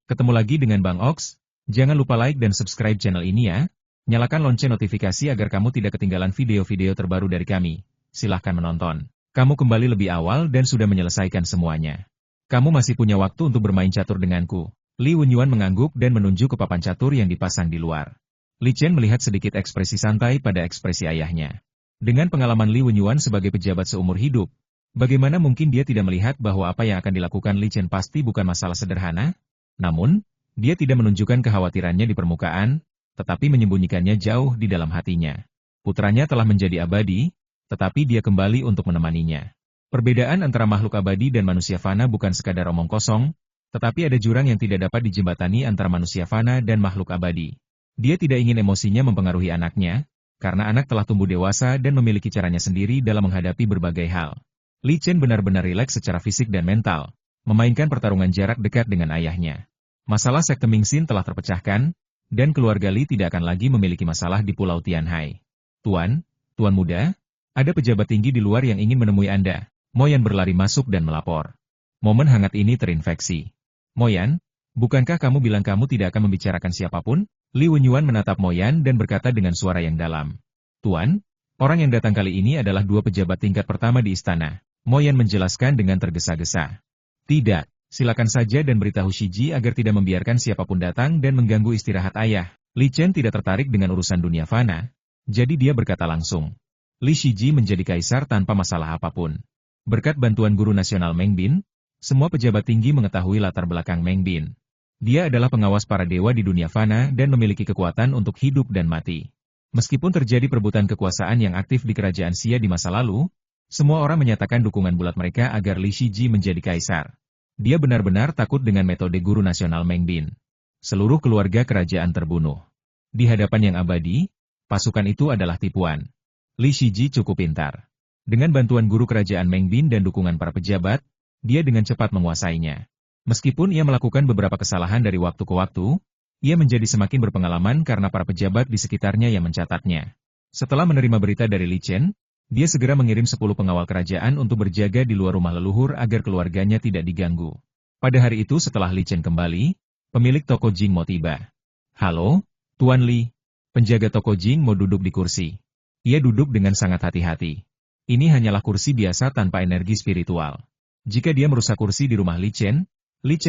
Ketemu lagi dengan Bang Ox. Jangan lupa like dan subscribe channel ini ya. Nyalakan lonceng notifikasi agar kamu tidak ketinggalan video-video terbaru dari kami. Silahkan menonton. Kamu kembali lebih awal dan sudah menyelesaikan semuanya. Kamu masih punya waktu untuk bermain catur denganku. Li Wenyuan mengangguk dan menunjuk ke papan catur yang dipasang di luar. Li Chen melihat sedikit ekspresi santai pada ekspresi ayahnya. Dengan pengalaman Li Wenyuan sebagai pejabat seumur hidup, bagaimana mungkin dia tidak melihat bahwa apa yang akan dilakukan Li Chen pasti bukan masalah sederhana? Namun, dia tidak menunjukkan kekhawatirannya di permukaan, tetapi menyembunyikannya jauh di dalam hatinya. Putranya telah menjadi abadi, tetapi dia kembali untuk menemaninya. Perbedaan antara makhluk abadi dan manusia fana bukan sekadar omong kosong, tetapi ada jurang yang tidak dapat dijembatani antara manusia fana dan makhluk abadi. Dia tidak ingin emosinya mempengaruhi anaknya, karena anak telah tumbuh dewasa dan memiliki caranya sendiri dalam menghadapi berbagai hal. Li Chen benar-benar rileks secara fisik dan mental, memainkan pertarungan jarak dekat dengan ayahnya. Masalah sekte Mingxin telah terpecahkan, dan keluarga Li tidak akan lagi memiliki masalah di Pulau Tianhai. Tuan muda, ada pejabat tinggi di luar yang ingin menemui Anda. Mo Yan berlari masuk dan melapor. Momen hangat ini terinfeksi. Mo Yan, bukankah kamu bilang kamu tidak akan membicarakan siapapun? Li Wenyuan menatap Mo Yan dan berkata dengan suara yang dalam. Tuan, orang yang datang kali ini adalah dua pejabat tingkat pertama di istana. Mo Yan menjelaskan dengan tergesa-gesa. Tidak, silakan saja dan beritahu Shiji agar tidak membiarkan siapapun datang dan mengganggu istirahat ayah. Li Chen tidak tertarik dengan urusan dunia fana, jadi dia berkata langsung. Li Shiji menjadi kaisar tanpa masalah apapun. Berkat bantuan guru nasional Meng Bin, semua pejabat tinggi mengetahui latar belakang Meng Bin. Dia adalah pengawas para dewa di dunia fana dan memiliki kekuatan untuk hidup dan mati. Meskipun terjadi perebutan kekuasaan yang aktif di kerajaan Xia di masa lalu, semua orang menyatakan dukungan bulat mereka agar Li Shiji menjadi kaisar. Dia benar-benar takut dengan metode guru nasional Meng Bin. Seluruh keluarga kerajaan terbunuh. Di hadapan yang abadi, pasukan itu adalah tipuan. Li Shiji cukup pintar. Dengan bantuan guru kerajaan Meng Bin dan dukungan para pejabat, dia dengan cepat menguasainya. Meskipun ia melakukan beberapa kesalahan dari waktu ke waktu, ia menjadi semakin berpengalaman karena para pejabat di sekitarnya yang mencatatnya. Setelah menerima berita dari Li Chen, dia segera mengirim 10 pengawal kerajaan untuk berjaga di luar rumah leluhur agar keluarganya tidak diganggu. Pada hari itu setelah Li Chen kembali, pemilik toko Jingmo tiba. Halo, Tuan Li. Penjaga toko Jingmo duduk di kursi. Ia duduk dengan sangat hati-hati. Ini hanyalah kursi biasa tanpa energi spiritual. Jika dia merusak kursi di rumah Li Chen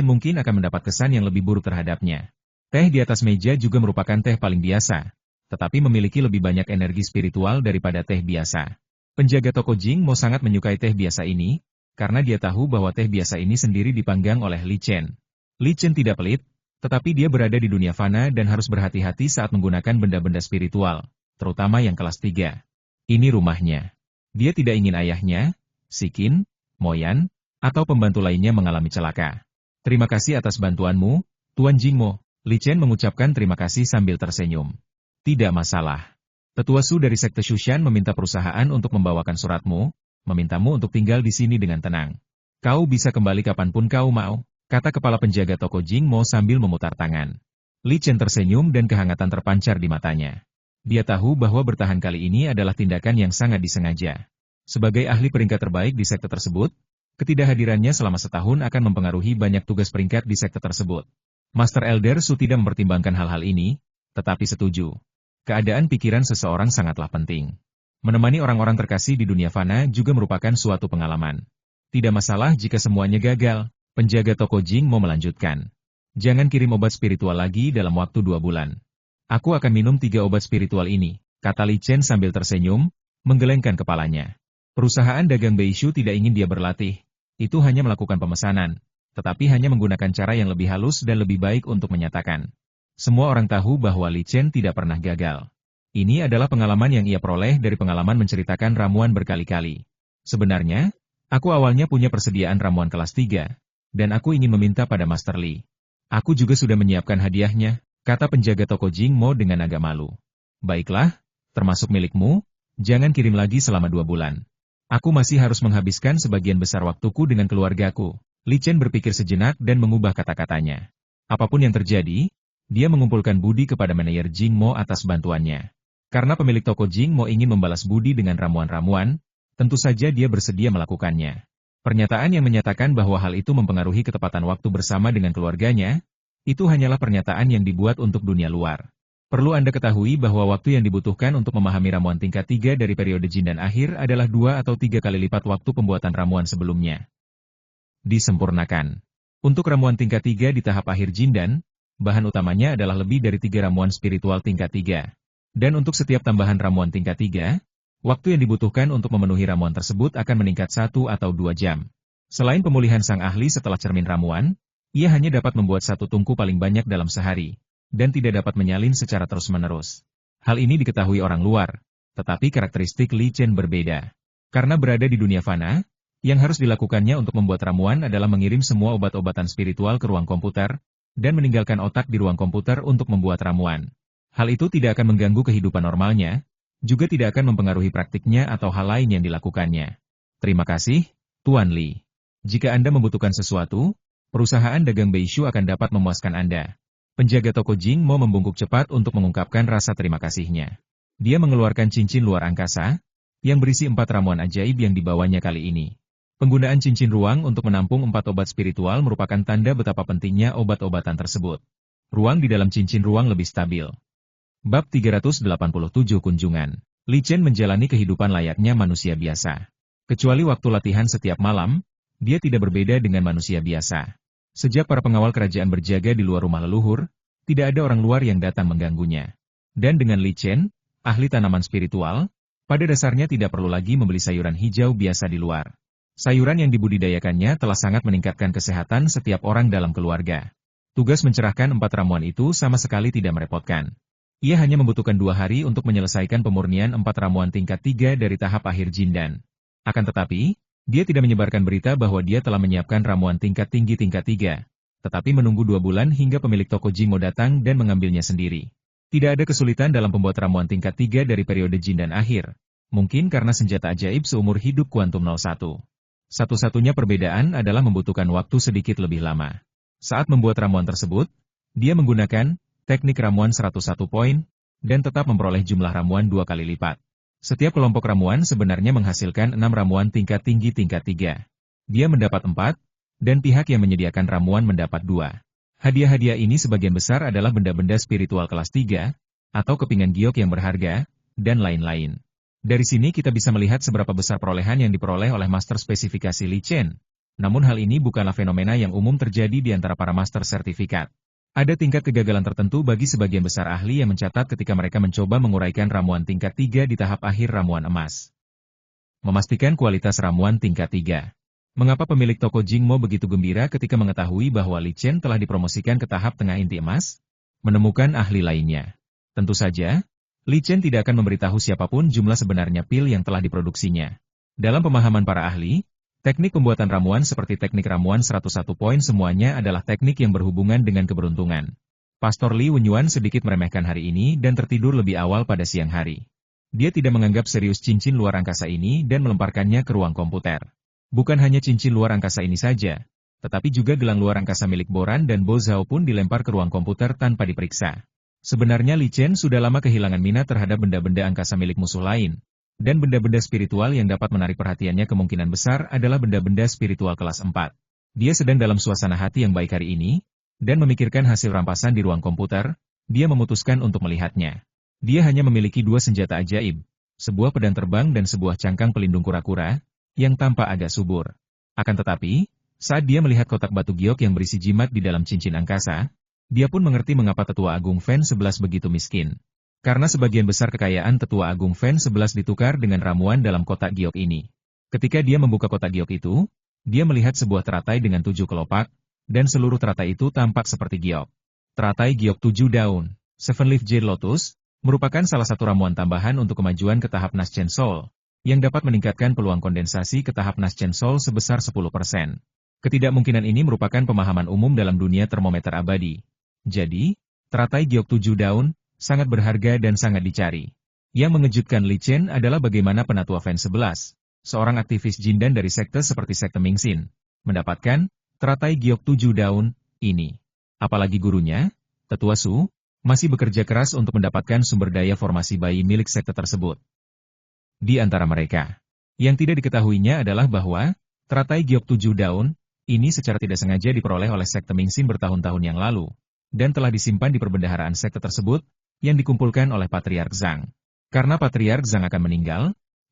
mungkin akan mendapat kesan yang lebih buruk terhadapnya. Teh di atas meja juga merupakan teh paling biasa, tetapi memiliki lebih banyak energi spiritual daripada teh biasa. Penjaga toko Jingmo sangat menyukai teh biasa ini, karena dia tahu bahwa teh biasa ini sendiri dipanggang oleh Li Chen. Li Chen tidak pelit, tetapi dia berada di dunia fana dan harus berhati-hati saat menggunakan benda-benda spiritual, terutama yang kelas 3. Ini rumahnya. Dia tidak ingin ayahnya, Sikin, Mo Yan, atau pembantu lainnya mengalami celaka. Terima kasih atas bantuanmu, Tuan Jingmo. Li Chen mengucapkan terima kasih sambil tersenyum. Tidak masalah. Tetua Su dari Sekte Shushan meminta perusahaan untuk membawakan suratmu, memintamu untuk tinggal di sini dengan tenang. Kau bisa kembali kapanpun kau mau, kata kepala penjaga toko Jingmo sambil memutar tangan. Li Chen tersenyum dan kehangatan terpancar di matanya. Dia tahu bahwa bertahan kali ini adalah tindakan yang sangat disengaja. Sebagai ahli peringkat terbaik di sekte tersebut, ketidakhadirannya selama setahun akan mempengaruhi banyak tugas peringkat di sekte tersebut. Master Elder Su tidak mempertimbangkan hal-hal ini, tetapi setuju. Keadaan pikiran seseorang sangatlah penting. Menemani orang-orang terkasih di dunia fana juga merupakan suatu pengalaman. Tidak masalah jika semuanya gagal, penjaga toko Jingmo melanjutkan. Jangan kirim obat spiritual lagi dalam waktu 2 bulan. Aku akan minum 3 obat spiritual ini, kata Li Chen sambil tersenyum, menggelengkan kepalanya. Perusahaan dagang Beishu tidak ingin dia berlatih, itu hanya melakukan pemesanan, tetapi hanya menggunakan cara yang lebih halus dan lebih baik untuk menyatakan. Semua orang tahu bahwa Li Chen tidak pernah gagal. Ini adalah pengalaman yang ia peroleh dari pengalaman menceritakan ramuan berkali-kali. Sebenarnya, aku awalnya punya persediaan ramuan kelas 3, dan aku ingin meminta pada Master Li. Aku juga sudah menyiapkan hadiahnya, kata penjaga toko Jingmo dengan agak malu. Baiklah, termasuk milikmu, jangan kirim lagi selama 2 bulan. Aku masih harus menghabiskan sebagian besar waktuku dengan keluargaku. Li Chen berpikir sejenak dan mengubah kata-katanya. Apapun yang terjadi, dia mengumpulkan budi kepada manajer Jingmo atas bantuannya. Karena pemilik toko Jingmo ingin membalas budi dengan ramuan-ramuan, tentu saja dia bersedia melakukannya. Pernyataan yang menyatakan bahwa hal itu mempengaruhi ketepatan waktu bersama dengan keluarganya, Itu hanyalah pernyataan yang dibuat untuk dunia luar. Perlu Anda ketahui bahwa waktu yang dibutuhkan untuk memahami ramuan tingkat 3 dari periode jin dan akhir adalah 2 atau 3 kali lipat waktu pembuatan ramuan sebelumnya. Disempurnakan. Untuk ramuan tingkat 3 di tahap akhir jindan, bahan utamanya adalah lebih dari 3 ramuan spiritual tingkat 3. Dan untuk setiap tambahan ramuan tingkat 3, waktu yang dibutuhkan untuk memenuhi ramuan tersebut akan meningkat 1 atau 2 jam. Selain pemulihan sang ahli setelah cermin ramuan, ia hanya dapat membuat 1 tungku paling banyak dalam sehari, dan tidak dapat menyalin secara terus-menerus. Hal ini diketahui orang luar, tetapi karakteristik Li Chen berbeda. Karena berada di dunia fana, yang harus dilakukannya untuk membuat ramuan adalah mengirim semua obat-obatan spiritual ke ruang komputer, dan meninggalkan otak di ruang komputer untuk membuat ramuan. Hal itu tidak akan mengganggu kehidupan normalnya, juga tidak akan mempengaruhi praktiknya atau hal lain yang dilakukannya. Terima kasih, Tuan Li. Jika Anda membutuhkan sesuatu, perusahaan dagang Beishu akan dapat memuaskan Anda. Penjaga toko Jing Mo membungkuk cepat untuk mengungkapkan rasa terima kasihnya. Dia mengeluarkan cincin luar angkasa, yang berisi 4 ramuan ajaib yang dibawanya kali ini. Penggunaan cincin ruang untuk menampung 4 obat spiritual merupakan tanda betapa pentingnya obat-obatan tersebut. Ruang di dalam cincin ruang lebih stabil. Bab 387 Kunjungan. Li Chen menjalani kehidupan layaknya manusia biasa. Kecuali waktu latihan setiap malam, dia tidak berbeda dengan manusia biasa. Sejak para pengawal kerajaan berjaga di luar rumah leluhur, tidak ada orang luar yang datang mengganggunya. Dan dengan Li Chen, ahli tanaman spiritual, pada dasarnya tidak perlu lagi membeli sayuran hijau biasa di luar. Sayuran yang dibudidayakannya telah sangat meningkatkan kesehatan setiap orang dalam keluarga. Tugas mencerahkan 4 ramuan itu sama sekali tidak merepotkan. Ia hanya membutuhkan 2 hari untuk menyelesaikan pemurnian 4 ramuan tingkat 3 dari tahap akhir jindan. Akan tetapi, dia tidak menyebarkan berita bahwa dia telah menyiapkan ramuan tingkat tinggi tingkat 3, tetapi menunggu 2 bulan hingga pemilik toko Jingmo datang dan mengambilnya sendiri. Tidak ada kesulitan dalam pembuat ramuan tingkat 3 dari periode jindan akhir. Mungkin karena senjata ajaib seumur hidup kuantum 01. Satu-satunya perbedaan adalah membutuhkan waktu sedikit lebih lama. Saat membuat ramuan tersebut, dia menggunakan teknik ramuan 101 poin, dan tetap memperoleh jumlah ramuan 2 kali lipat. Setiap kelompok ramuan sebenarnya menghasilkan 6 ramuan tingkat tinggi tingkat 3. Dia mendapat 4, dan pihak yang menyediakan ramuan mendapat 2. Hadiah-hadiah ini sebagian besar adalah benda-benda spiritual kelas 3, atau kepingan giok yang berharga, dan lain-lain. Dari sini kita bisa melihat seberapa besar perolehan yang diperoleh oleh master spesifikasi Li Chen. Namun hal ini bukanlah fenomena yang umum terjadi di antara para master sertifikat. Ada tingkat kegagalan tertentu bagi sebagian besar ahli yang mencatat ketika mereka mencoba menguraikan ramuan tingkat 3 di tahap akhir ramuan emas. Memastikan kualitas ramuan tingkat 3. Mengapa pemilik toko Jingmo begitu gembira ketika mengetahui bahwa Li Chen telah dipromosikan ke tahap tengah inti emas? Menemukan ahli lainnya. Tentu saja, Li Chen tidak akan memberitahu siapapun jumlah sebenarnya pil yang telah diproduksinya. Dalam pemahaman para ahli, teknik pembuatan ramuan seperti teknik ramuan 101 poin semuanya adalah teknik yang berhubungan dengan keberuntungan. Pastor Li Wenyuan sedikit meremehkan hari ini dan tertidur lebih awal pada siang hari. Dia tidak menganggap serius cincin luar angkasa ini dan melemparkannya ke ruang komputer. Bukan hanya cincin luar angkasa ini saja, tetapi juga gelang luar angkasa milik Boran dan Bo Zhao pun dilempar ke ruang komputer tanpa diperiksa. Sebenarnya Li Chen sudah lama kehilangan minat terhadap benda-benda angkasa milik musuh lain, dan benda-benda spiritual yang dapat menarik perhatiannya kemungkinan besar adalah benda-benda spiritual kelas 4. Dia sedang dalam suasana hati yang baik hari ini, dan memikirkan hasil rampasan di ruang komputer, dia memutuskan untuk melihatnya. Dia hanya memiliki 2 senjata ajaib, sebuah pedang terbang dan sebuah cangkang pelindung kura-kura, yang tampak agak subur. Akan tetapi, saat dia melihat kotak batu giok yang berisi jimat di dalam cincin angkasa, dia pun mengerti mengapa Tetua Agung Fan 11 begitu miskin. Karena sebagian besar kekayaan Tetua Agung Fan 11 ditukar dengan ramuan dalam kotak giok ini. Ketika dia membuka kotak giok itu, dia melihat sebuah teratai dengan 7 kelopak, dan seluruh teratai itu tampak seperti giok. Teratai giok 7 daun, Seven Leaf Jade Lotus, merupakan salah satu ramuan tambahan untuk kemajuan ke tahap Naschen Soul, yang dapat meningkatkan peluang kondensasi ke tahap Naschen Soul sebesar 10%. Ketidakmungkinan ini merupakan pemahaman umum dalam dunia termometer abadi. Jadi, teratai giok 7 daun, sangat berharga dan sangat dicari. Yang mengejutkan Li Chen adalah bagaimana penatua Fan 11, seorang aktivis jindan dari sekte seperti sekte Mingxin, mendapatkan teratai giok 7 daun ini. Apalagi gurunya, Tetua Su, masih bekerja keras untuk mendapatkan sumber daya formasi bayi milik sekte tersebut. Di antara mereka, yang tidak diketahuinya adalah bahwa teratai giok 7 daun ini secara tidak sengaja diperoleh oleh sekte Mingxin bertahun-tahun yang lalu. dan telah disimpan di perbendaharaan sekte tersebut, yang dikumpulkan oleh Patriark Zhang. Karena Patriark Zhang akan meninggal,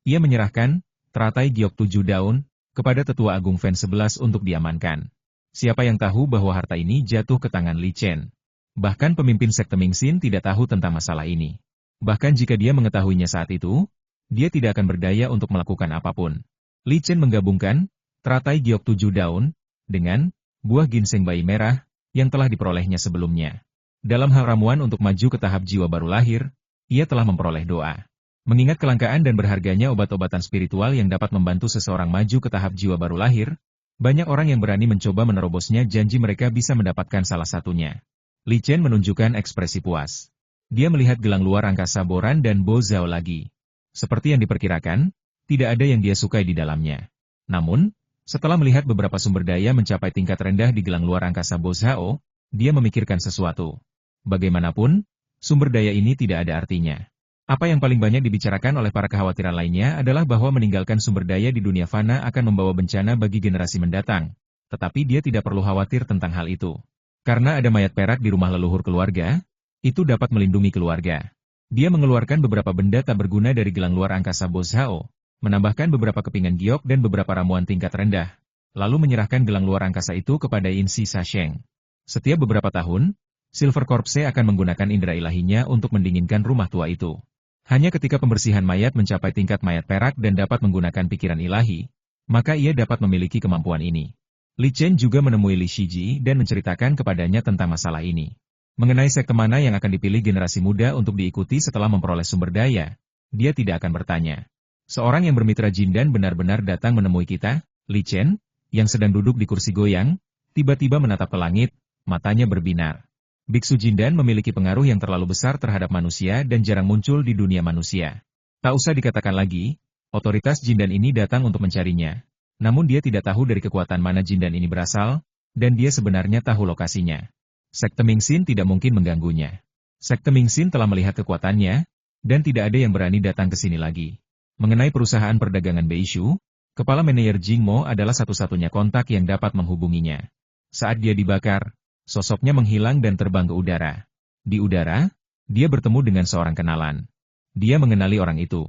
ia menyerahkan teratai giok 7 daun kepada Tetua Agung Fan 11 untuk diamankan. Siapa yang tahu bahwa harta ini jatuh ke tangan Li Chen? Bahkan pemimpin sekte Mingxin tidak tahu tentang masalah ini. Bahkan jika dia mengetahuinya saat itu, dia tidak akan berdaya untuk melakukan apapun. Li Chen menggabungkan teratai giok 7 daun dengan buah ginseng bayi merah yang telah diperolehnya sebelumnya. Dalam hal ramuan untuk maju ke tahap jiwa baru lahir, ia telah memperoleh doa. Mengingat kelangkaan dan berharganya obat-obatan spiritual yang dapat membantu seseorang maju ke tahap jiwa baru lahir, banyak orang yang berani mencoba menerobosnya janji mereka bisa mendapatkan salah satunya. Li Chen menunjukkan ekspresi puas. Dia melihat gelang luar angkasa Boran dan Bo Zhao lagi. Seperti yang diperkirakan, tidak ada yang dia sukai di dalamnya. Namun, setelah melihat beberapa sumber daya mencapai tingkat rendah di gelang luar angkasa Bo Zhao, dia memikirkan sesuatu. Bagaimanapun, sumber daya ini tidak ada artinya. Apa yang paling banyak dibicarakan oleh para kekhawatiran lainnya adalah bahwa meninggalkan sumber daya di dunia fana akan membawa bencana bagi generasi mendatang. Tetapi dia tidak perlu khawatir tentang hal itu. Karena ada mayat perak di rumah leluhur keluarga, itu dapat melindungi keluarga. Dia mengeluarkan beberapa benda tak berguna dari gelang luar angkasa Bo Zhao, menambahkan beberapa kepingan giok dan beberapa ramuan tingkat rendah, lalu menyerahkan gelang luar angkasa itu kepada In Si Sasheng. Setiap beberapa tahun, Silver Corpse akan menggunakan indera ilahinya untuk mendinginkan rumah tua itu. Hanya ketika pembersihan mayat mencapai tingkat mayat perak dan dapat menggunakan pikiran ilahi, maka ia dapat memiliki kemampuan ini. Li Chen juga menemui Li Shiji dan menceritakan kepadanya tentang masalah ini. Mengenai sekte mana yang akan dipilih generasi muda untuk diikuti setelah memperoleh sumber daya, dia tidak akan bertanya. Seorang yang bermitra Jindan benar-benar datang menemui kita, Li Chen, yang sedang duduk di kursi goyang, tiba-tiba menatap ke langit, matanya berbinar. Biksu Jindan memiliki pengaruh yang terlalu besar terhadap manusia dan jarang muncul di dunia manusia. Tak usah dikatakan lagi, otoritas Jindan ini datang untuk mencarinya. Namun dia tidak tahu dari kekuatan mana Jindan ini berasal, dan dia sebenarnya tahu lokasinya. Sekte Mingxin tidak mungkin mengganggunya. Sekte Mingxin telah melihat kekuatannya, dan tidak ada yang berani datang ke sini lagi. Mengenai perusahaan perdagangan Beishu, kepala manajer Jingmo adalah satu-satunya kontak yang dapat menghubunginya. Saat dia dibakar, sosoknya menghilang dan terbang ke udara. Di udara, dia bertemu dengan seorang kenalan. Dia mengenali orang itu.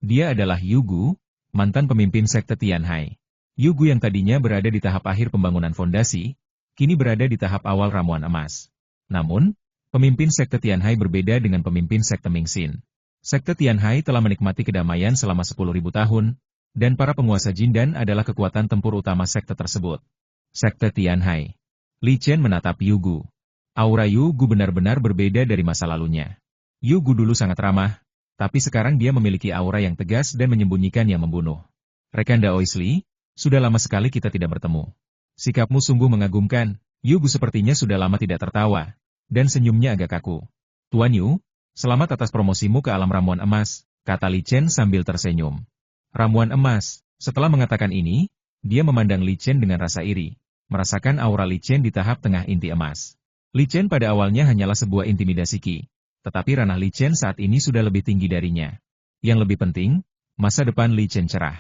Dia adalah Yugu, mantan pemimpin sekte Tianhai. Yugu yang tadinya berada di tahap akhir pembangunan fondasi, kini berada di tahap awal ramuan emas. Namun, pemimpin sekte Tianhai berbeda dengan pemimpin sekte Mingxin. Sekte Tianhai telah menikmati kedamaian selama 10.000 tahun, dan para penguasa Jindan adalah kekuatan tempur utama sekte tersebut. Sekte Tianhai. Li Chen menatap Yugu. Aura Yugu benar-benar berbeda dari masa lalunya. Yugu dulu sangat ramah, tapi sekarang dia memiliki aura yang tegas dan menyembunyikan yang membunuh. Rekan Daoisli, sudah lama sekali kita tidak bertemu. Sikapmu sungguh mengagumkan. Yugu sepertinya sudah lama tidak tertawa, dan senyumnya agak kaku. Tuan Yu, selamat atas promosimu ke alam ramuan emas, kata Li Chen sambil tersenyum. Ramuan emas. Setelah mengatakan ini, dia memandang Li Chen dengan rasa iri, merasakan aura Li Chen di tahap tengah inti emas. Li Chen pada awalnya hanyalah sebuah intimidasi Qi, tetapi ranah Li Chen saat ini sudah lebih tinggi darinya. Yang lebih penting, masa depan Li Chen cerah.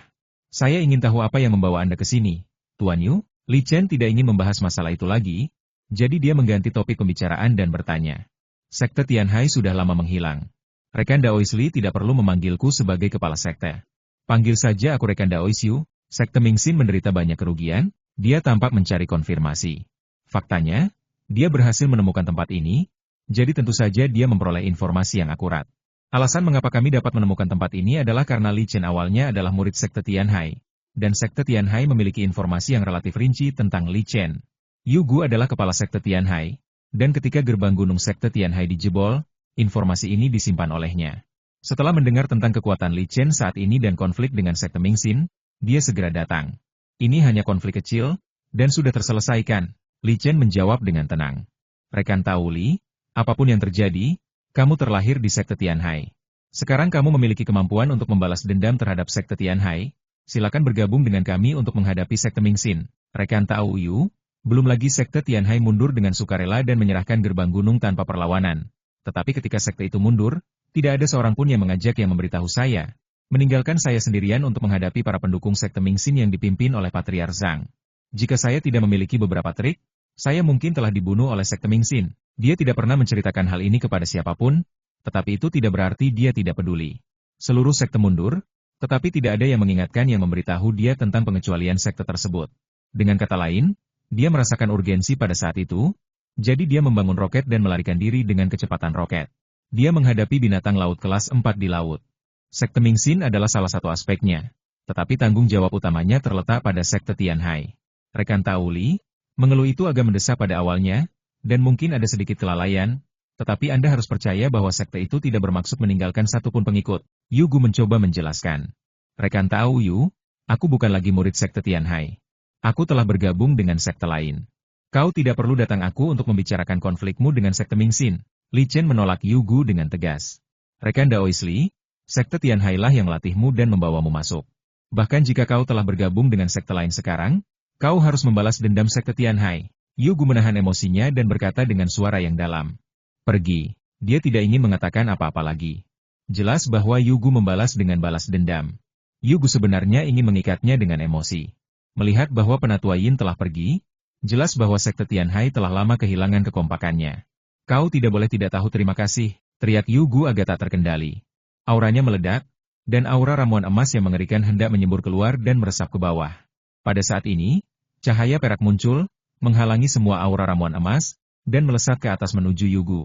Saya ingin tahu apa yang membawa Anda ke sini, Tuan Yu. Li Chen tidak ingin membahas masalah itu lagi, jadi dia mengganti topik pembicaraan dan bertanya. Sekte Tianhai sudah lama menghilang. Rekan Daoisli tidak perlu memanggilku sebagai kepala sekte. Panggil saja aku Rekan Daoisyu. Sekte Mingxin menderita banyak kerugian, dia tampak mencari konfirmasi. Faktanya, dia berhasil menemukan tempat ini, jadi tentu saja dia memperoleh informasi yang akurat. Alasan mengapa kami dapat menemukan tempat ini adalah karena Li Chen awalnya adalah murid sekte Tianhai, dan sekte Tianhai memiliki informasi yang relatif rinci tentang Li Chen. Yugu adalah kepala sekte Tianhai, dan ketika gerbang gunung sekte Tianhai dijebol, informasi ini disimpan olehnya. Setelah mendengar tentang kekuatan Li Chen saat ini dan konflik dengan sekte Mingxin, dia segera datang. Ini hanya konflik kecil, dan sudah terselesaikan, Li Chen menjawab dengan tenang. Rekan tahu Li, apapun yang terjadi, kamu terlahir di sekte Tianhai. Sekarang kamu memiliki kemampuan untuk membalas dendam terhadap sekte Tianhai. Silakan bergabung dengan kami untuk menghadapi sekte Mingxin. Rekan Tao Yu, belum lagi sekte Tianhai mundur dengan sukarela dan menyerahkan gerbang gunung tanpa perlawanan. Tetapi ketika sekte itu mundur, tidak ada seorang pun yang mengajak yang memberitahu saya. Meninggalkan saya sendirian untuk menghadapi para pendukung sekte Mingxin yang dipimpin oleh Patriark Zhang. Jika saya tidak memiliki beberapa trik, Saya mungkin telah dibunuh oleh sekte Mingxin. Dia tidak pernah menceritakan hal ini kepada siapapun, tetapi itu tidak berarti dia tidak peduli. Seluruh sekte mundur, tetapi tidak ada yang mengingatkan yang memberitahu dia tentang pengecualian sekte tersebut. Dengan kata lain, dia merasakan urgensi pada saat itu, jadi dia membangun roket dan melarikan diri dengan kecepatan roket. Dia menghadapi binatang laut kelas 4 di laut. Sekte Mingxin adalah salah satu aspeknya, tetapi tanggung jawab utamanya terletak pada sekte Tianhai. Rekan Tauli, mengeluh itu agak mendesak pada awalnya, dan mungkin ada sedikit kelalaian, tetapi Anda harus percaya bahwa sekte itu tidak bermaksud meninggalkan satupun pengikut. Yu Gu mencoba menjelaskan. Rekan Tao Yu, aku bukan lagi murid sekte Tianhai. Aku telah bergabung dengan sekte lain. Kau tidak perlu datang aku untuk membicarakan konflikmu dengan sekte Mingxin. Li Chen menolak Yu Gu dengan tegas. Rekan Daoisli, sekte Tianhai lah yang melatihmu dan membawamu masuk. Bahkan jika kau telah bergabung dengan sekte lain sekarang, kau harus membalas dendam sekte Tianhai. Yu Gu menahan emosinya dan berkata dengan suara yang dalam. Pergi. Dia tidak ingin mengatakan apa-apa lagi. Jelas bahwa Yu Gu membalas dengan balas dendam. Yu Gu sebenarnya ingin mengikatnya dengan emosi. Melihat bahwa Penatua Yin telah pergi, jelas bahwa sekte Tianhai telah lama kehilangan kekompakannya. Kau tidak boleh tidak tahu terima kasih, teriak Yu Gu agak tak terkendali. Auranya meledak, dan aura ramuan emas yang mengerikan hendak menyembur keluar dan meresap ke bawah. Pada saat ini, cahaya perak muncul, menghalangi semua aura ramuan emas, dan melesat ke atas menuju Yu Gu.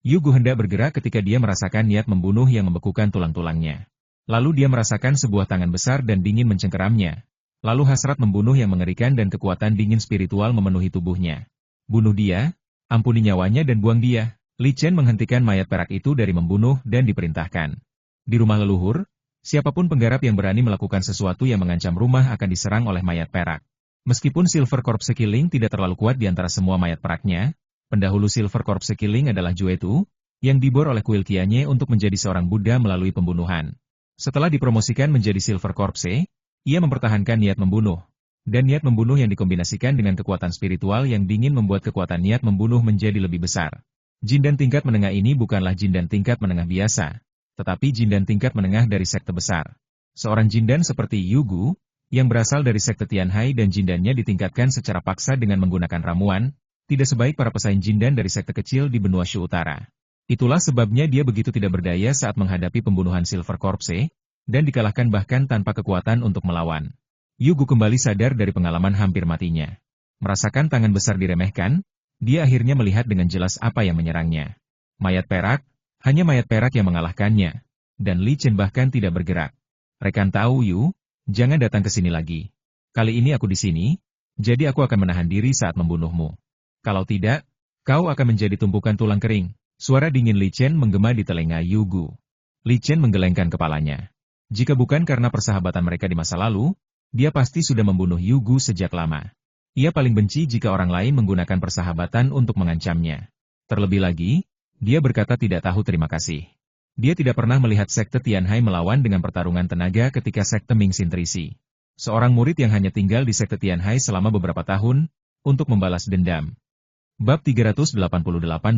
Yu Gu hendak bergerak ketika dia merasakan niat membunuh yang membekukan tulang-tulangnya. Lalu dia merasakan sebuah tangan besar dan dingin mencengkeramnya. Lalu hasrat membunuh yang mengerikan dan kekuatan dingin spiritual memenuhi tubuhnya. Bunuh dia, ampuni nyawanya dan buang dia. Li Chen menghentikan mayat perak itu dari membunuh dan diperintahkan. Di rumah leluhur, siapapun penggarap yang berani melakukan sesuatu yang mengancam rumah akan diserang oleh mayat perak. Meskipun Silver Corpse Killing tidak terlalu kuat di antara semua mayat peraknya, pendahulu Silver Corpse Killing adalah Juetu, yang dibor oleh kuil Qianye untuk menjadi seorang Buddha melalui pembunuhan. Setelah dipromosikan menjadi Silver Corpse, ia mempertahankan niat membunuh. Dan niat membunuh yang dikombinasikan dengan kekuatan spiritual yang dingin membuat kekuatan niat membunuh menjadi lebih besar. Jindan tingkat menengah ini bukanlah jindan tingkat menengah biasa, tetapi jindan tingkat menengah dari sekte besar. Seorang jindan seperti Yu Gu, yang berasal dari sekte Tianhai dan jindannya ditingkatkan secara paksa dengan menggunakan ramuan, tidak sebaik para pesaing jindan dari sekte kecil di benua Shu Utara. Itulah sebabnya dia begitu tidak berdaya saat menghadapi pembunuhan Silver Corpse, dan dikalahkan bahkan tanpa kekuatan untuk melawan. Yu Gu kembali sadar dari pengalaman hampir matinya. Merasakan tangan besar diremehkan, dia akhirnya melihat dengan jelas apa yang menyerangnya. Mayat perak, hanya mayat perak yang mengalahkannya, dan Li Chen bahkan tidak bergerak. Rekan Tao Yu, jangan datang ke sini lagi. Kali ini aku di sini, jadi aku akan menahan diri saat membunuhmu. Kalau tidak, kau akan menjadi tumpukan tulang kering. Suara dingin Li Chen menggema di telinga Yu Gu. Li Chen menggelengkan kepalanya. Jika bukan karena persahabatan mereka di masa lalu, dia pasti sudah membunuh Yu Gu sejak lama. Ia paling benci jika orang lain menggunakan persahabatan untuk mengancamnya. Terlebih lagi, dia berkata tidak tahu terima kasih. Dia tidak pernah melihat sekte Tianhai melawan dengan pertarungan tenaga ketika sekte Mingxin terisi. Seorang murid yang hanya tinggal di sekte Tianhai selama beberapa tahun, untuk membalas dendam. Bab 388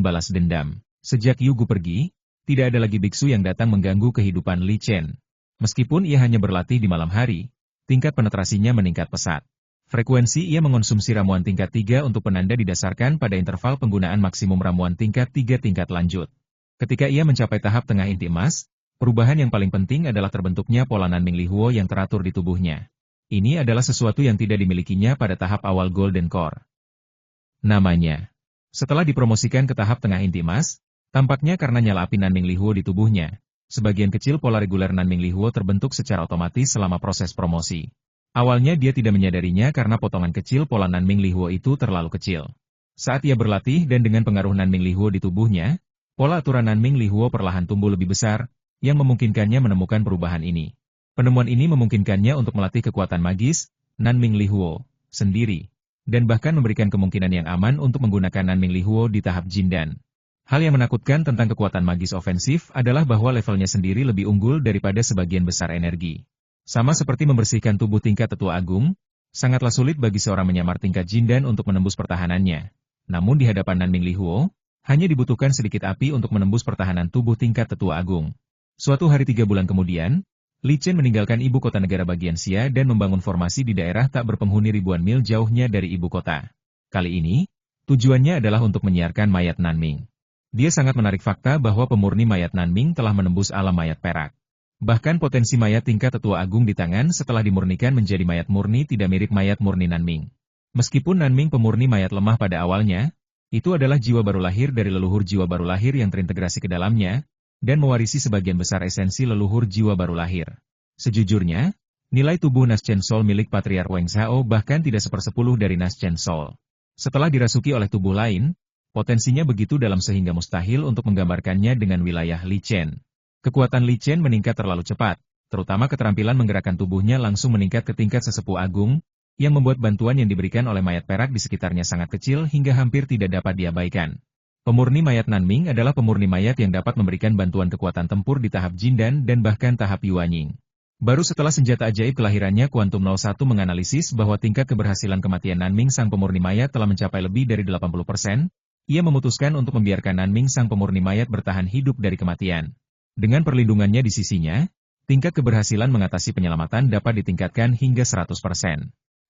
Balas Dendam. Sejak Yu Gu pergi, tidak ada lagi biksu yang datang mengganggu kehidupan Li Chen. Meskipun ia hanya berlatih di malam hari, tingkat penetrasinya meningkat pesat. Frekuensi ia mengonsumsi ramuan tingkat 3 untuk penanda didasarkan pada interval penggunaan maksimum ramuan tingkat 3 tingkat lanjut. Ketika ia mencapai tahap tengah inti emas, perubahan yang paling penting adalah terbentuknya pola Nanming Lihuo yang teratur di tubuhnya. Ini adalah sesuatu yang tidak dimilikinya pada tahap awal Golden Core. Namanya. Setelah dipromosikan ke tahap tengah inti emas, tampaknya karena nyala api Nanming Lihuo di tubuhnya, sebagian kecil pola reguler Nanming Lihuo terbentuk secara otomatis selama proses promosi. Awalnya dia tidak menyadarinya karena potongan kecil pola Nanming Lihuo itu terlalu kecil. Saat ia berlatih dan dengan pengaruh Nanming Lihuo di tubuhnya, pola aturan Nanming Lihuo perlahan tumbuh lebih besar, yang memungkinkannya menemukan perubahan ini. Penemuan ini memungkinkannya untuk melatih kekuatan magis, Nanming Lihuo, sendiri, dan bahkan memberikan kemungkinan yang aman untuk menggunakan Nanming Lihuo di tahap Jindan. Hal yang menakutkan tentang kekuatan magis ofensif adalah bahwa levelnya sendiri lebih unggul daripada sebagian besar energi. Sama seperti membersihkan tubuh tingkat tetua agung, sangatlah sulit bagi seorang menyamar tingkat Jindan untuk menembus pertahanannya. Namun di hadapan Nanming Lihuo, hanya dibutuhkan sedikit api untuk menembus pertahanan tubuh tingkat tetua agung. Suatu hari 3 bulan kemudian, Li Chen meninggalkan ibu kota negara bagian Xia dan membangun formasi di daerah tak berpenghuni ribuan mil jauhnya dari ibu kota. Kali ini, Tujuannya adalah untuk menyiarkan mayat Nanming. Dia sangat menarik fakta bahwa pemurni mayat Nanming telah menembus alam mayat perak. Bahkan potensi mayat tingkat tetua agung di tangan setelah dimurnikan menjadi mayat murni tidak mirip mayat murni Nanming. Meskipun Nanming pemurni mayat lemah pada awalnya, itu adalah jiwa baru lahir dari leluhur jiwa baru lahir yang terintegrasi ke dalamnya, dan mewarisi sebagian besar esensi leluhur jiwa baru lahir. Sejujurnya, nilai tubuh Naschen Soul milik Patriark Weng Zhao bahkan tidak sepersepuluh dari Naschen Soul. Setelah dirasuki oleh tubuh lain, potensinya begitu dalam sehingga mustahil untuk menggambarkannya dengan wilayah Li Chen. Kekuatan Li Chen meningkat terlalu cepat, terutama keterampilan menggerakkan tubuhnya langsung meningkat ke tingkat sesepuh agung, yang membuat bantuan yang diberikan oleh mayat perak di sekitarnya sangat kecil hingga hampir tidak dapat diabaikan. Pemurni mayat Nanming adalah pemurni mayat yang dapat memberikan bantuan kekuatan tempur di tahap Jindan dan bahkan tahap Yuanying. Baru setelah senjata ajaib kelahirannya Quantum 01 menganalisis bahwa tingkat keberhasilan kematian Nanming sang pemurni mayat telah mencapai lebih dari 80%, ia memutuskan untuk membiarkan Nanming sang pemurni mayat bertahan hidup dari kematian. Dengan perlindungannya di sisinya, tingkat keberhasilan mengatasi penyelamatan dapat ditingkatkan hingga 100%.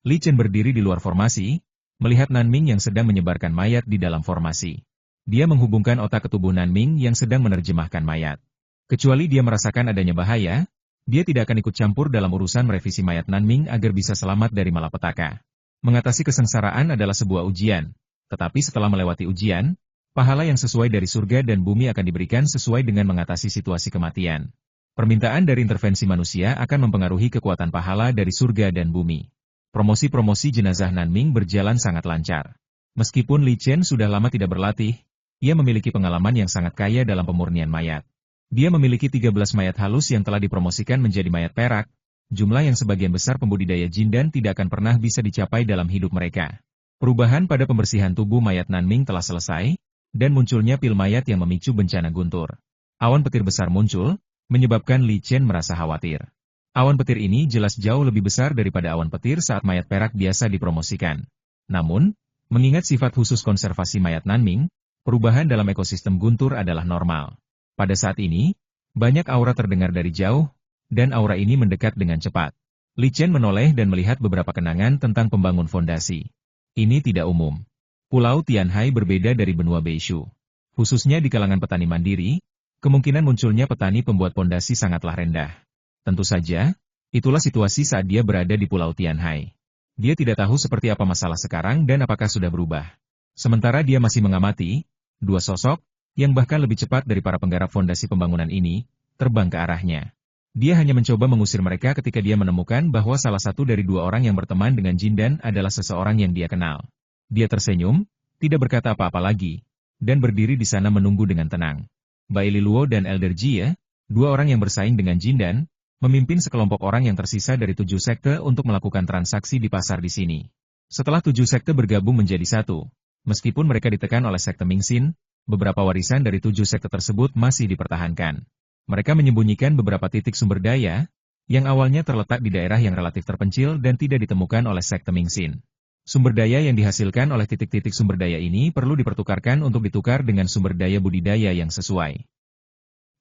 Li Chen berdiri di luar formasi, melihat Nanming yang sedang menyebarkan mayat di dalam formasi. Dia menghubungkan otak ke tubuh Nanming yang sedang menerjemahkan mayat. Kecuali dia merasakan adanya bahaya, dia tidak akan ikut campur dalam urusan merevisi mayat Nanming agar bisa selamat dari malapetaka. Mengatasi kesengsaraan adalah sebuah ujian, tetapi setelah melewati ujian, pahala yang sesuai dari surga dan bumi akan diberikan sesuai dengan mengatasi situasi kematian. Permintaan dari intervensi manusia akan mempengaruhi kekuatan pahala dari surga dan bumi. Promosi-promosi jenazah Nanming berjalan sangat lancar. Meskipun Li Chen sudah lama tidak berlatih, ia memiliki pengalaman yang sangat kaya dalam pemurnian mayat. Dia memiliki 13 mayat halus yang telah dipromosikan menjadi mayat perak, jumlah yang sebagian besar pembudidaya Jindan tidak akan pernah bisa dicapai dalam hidup mereka. Perubahan pada pembersihan tubuh mayat Nanming telah selesai, dan munculnya pil mayat yang memicu bencana guntur. Awan petir besar muncul, menyebabkan Li Chen merasa khawatir. Awan petir ini jelas jauh lebih besar daripada awan petir saat mayat perak biasa dipromosikan. Namun, mengingat sifat khusus konservasi mayat Nanming, perubahan dalam ekosistem guntur adalah normal. Pada saat ini, banyak aura terdengar dari jauh, dan aura ini mendekat dengan cepat. Li Chen menoleh dan melihat beberapa kenangan tentang pembangun fondasi. Ini tidak umum. Pulau Tianhai berbeda dari benua Beishu. Khususnya di kalangan petani mandiri, kemungkinan munculnya petani pembuat fondasi sangatlah rendah. Tentu saja, itulah situasi saat dia berada di Pulau Tianhai. Dia tidak tahu seperti apa masalah sekarang dan apakah sudah berubah. Sementara dia masih mengamati, dua sosok, yang bahkan lebih cepat dari para penggarap fondasi pembangunan ini, terbang ke arahnya. Dia hanya mencoba mengusir mereka ketika dia menemukan bahwa salah satu dari dua orang yang berteman dengan Jindan adalah seseorang yang dia kenal. Dia tersenyum, tidak berkata apa-apa lagi, dan berdiri di sana menunggu dengan tenang. Bai Liluo dan Elder Jie, dua orang yang bersaing dengan Jindan, memimpin sekelompok orang yang tersisa dari 7 sekte untuk melakukan transaksi di pasar di sini. Setelah 7 sekte bergabung menjadi satu, meskipun mereka ditekan oleh sekte Mingxin, beberapa warisan dari 7 sekte tersebut masih dipertahankan. Mereka menyembunyikan beberapa titik sumber daya, yang awalnya terletak di daerah yang relatif terpencil dan tidak ditemukan oleh sekte Mingxin. Sumber daya yang dihasilkan oleh titik-titik sumber daya ini perlu dipertukarkan untuk ditukar dengan sumber daya budidaya yang sesuai.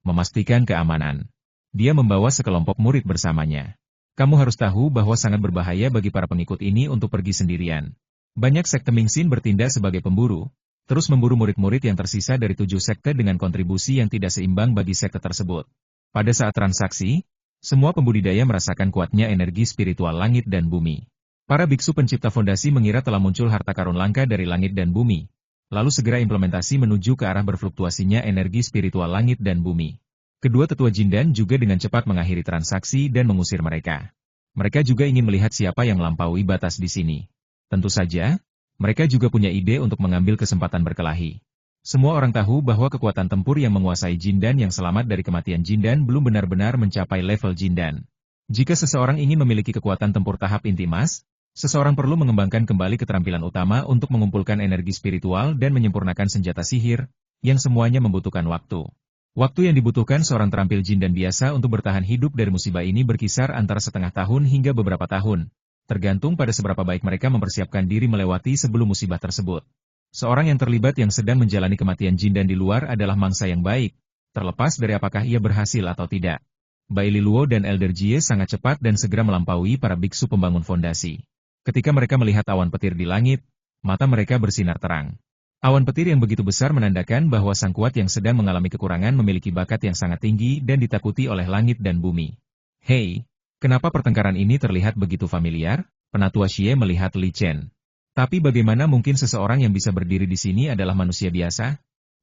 Memastikan keamanan. Dia membawa sekelompok murid bersamanya. Kamu harus tahu bahwa sangat berbahaya bagi para pengikut ini untuk pergi sendirian. Banyak sekte Mingxin bertindak sebagai pemburu, terus memburu murid-murid yang tersisa dari 7 sekte dengan kontribusi yang tidak seimbang bagi sekte tersebut. Pada saat transaksi, semua pembudidaya merasakan kuatnya energi spiritual langit dan bumi. Para biksu pencipta fondasi mengira telah muncul harta karun langka dari langit dan bumi, lalu segera implementasi menuju ke arah berfluktuasinya energi spiritual langit dan bumi. Kedua tetua Jindan juga dengan cepat mengakhiri transaksi dan mengusir mereka. Mereka juga ingin melihat siapa yang melampaui batas di sini. Tentu saja, mereka juga punya ide untuk mengambil kesempatan berkelahi. Semua orang tahu bahwa kekuatan tempur yang menguasai Jindan yang selamat dari kematian Jindan belum benar-benar mencapai level Jindan. Jika seseorang ingin memiliki kekuatan tempur tahap inti emas, seseorang perlu mengembangkan kembali keterampilan utama untuk mengumpulkan energi spiritual dan menyempurnakan senjata sihir, yang semuanya membutuhkan waktu. Waktu yang dibutuhkan seorang terampil Jindan biasa untuk bertahan hidup dari musibah ini berkisar antara setengah tahun hingga beberapa tahun, tergantung pada seberapa baik mereka mempersiapkan diri melewati sebelum musibah tersebut. Seorang yang terlibat yang sedang menjalani kematian Jindan di luar adalah mangsa yang baik, terlepas dari apakah ia berhasil atau tidak. Bai Liluo dan Elder Jie sangat cepat dan segera melampaui para biksu pembangun fondasi. Ketika mereka melihat awan petir di langit, mata mereka bersinar terang. Awan petir yang begitu besar menandakan bahwa sang kuat yang sedang mengalami kekurangan memiliki bakat yang sangat tinggi dan ditakuti oleh langit dan bumi. Hei, kenapa pertengkaran ini terlihat begitu familiar? Penatua Xie melihat Li Chen. Tapi bagaimana mungkin seseorang yang bisa berdiri di sini adalah manusia biasa?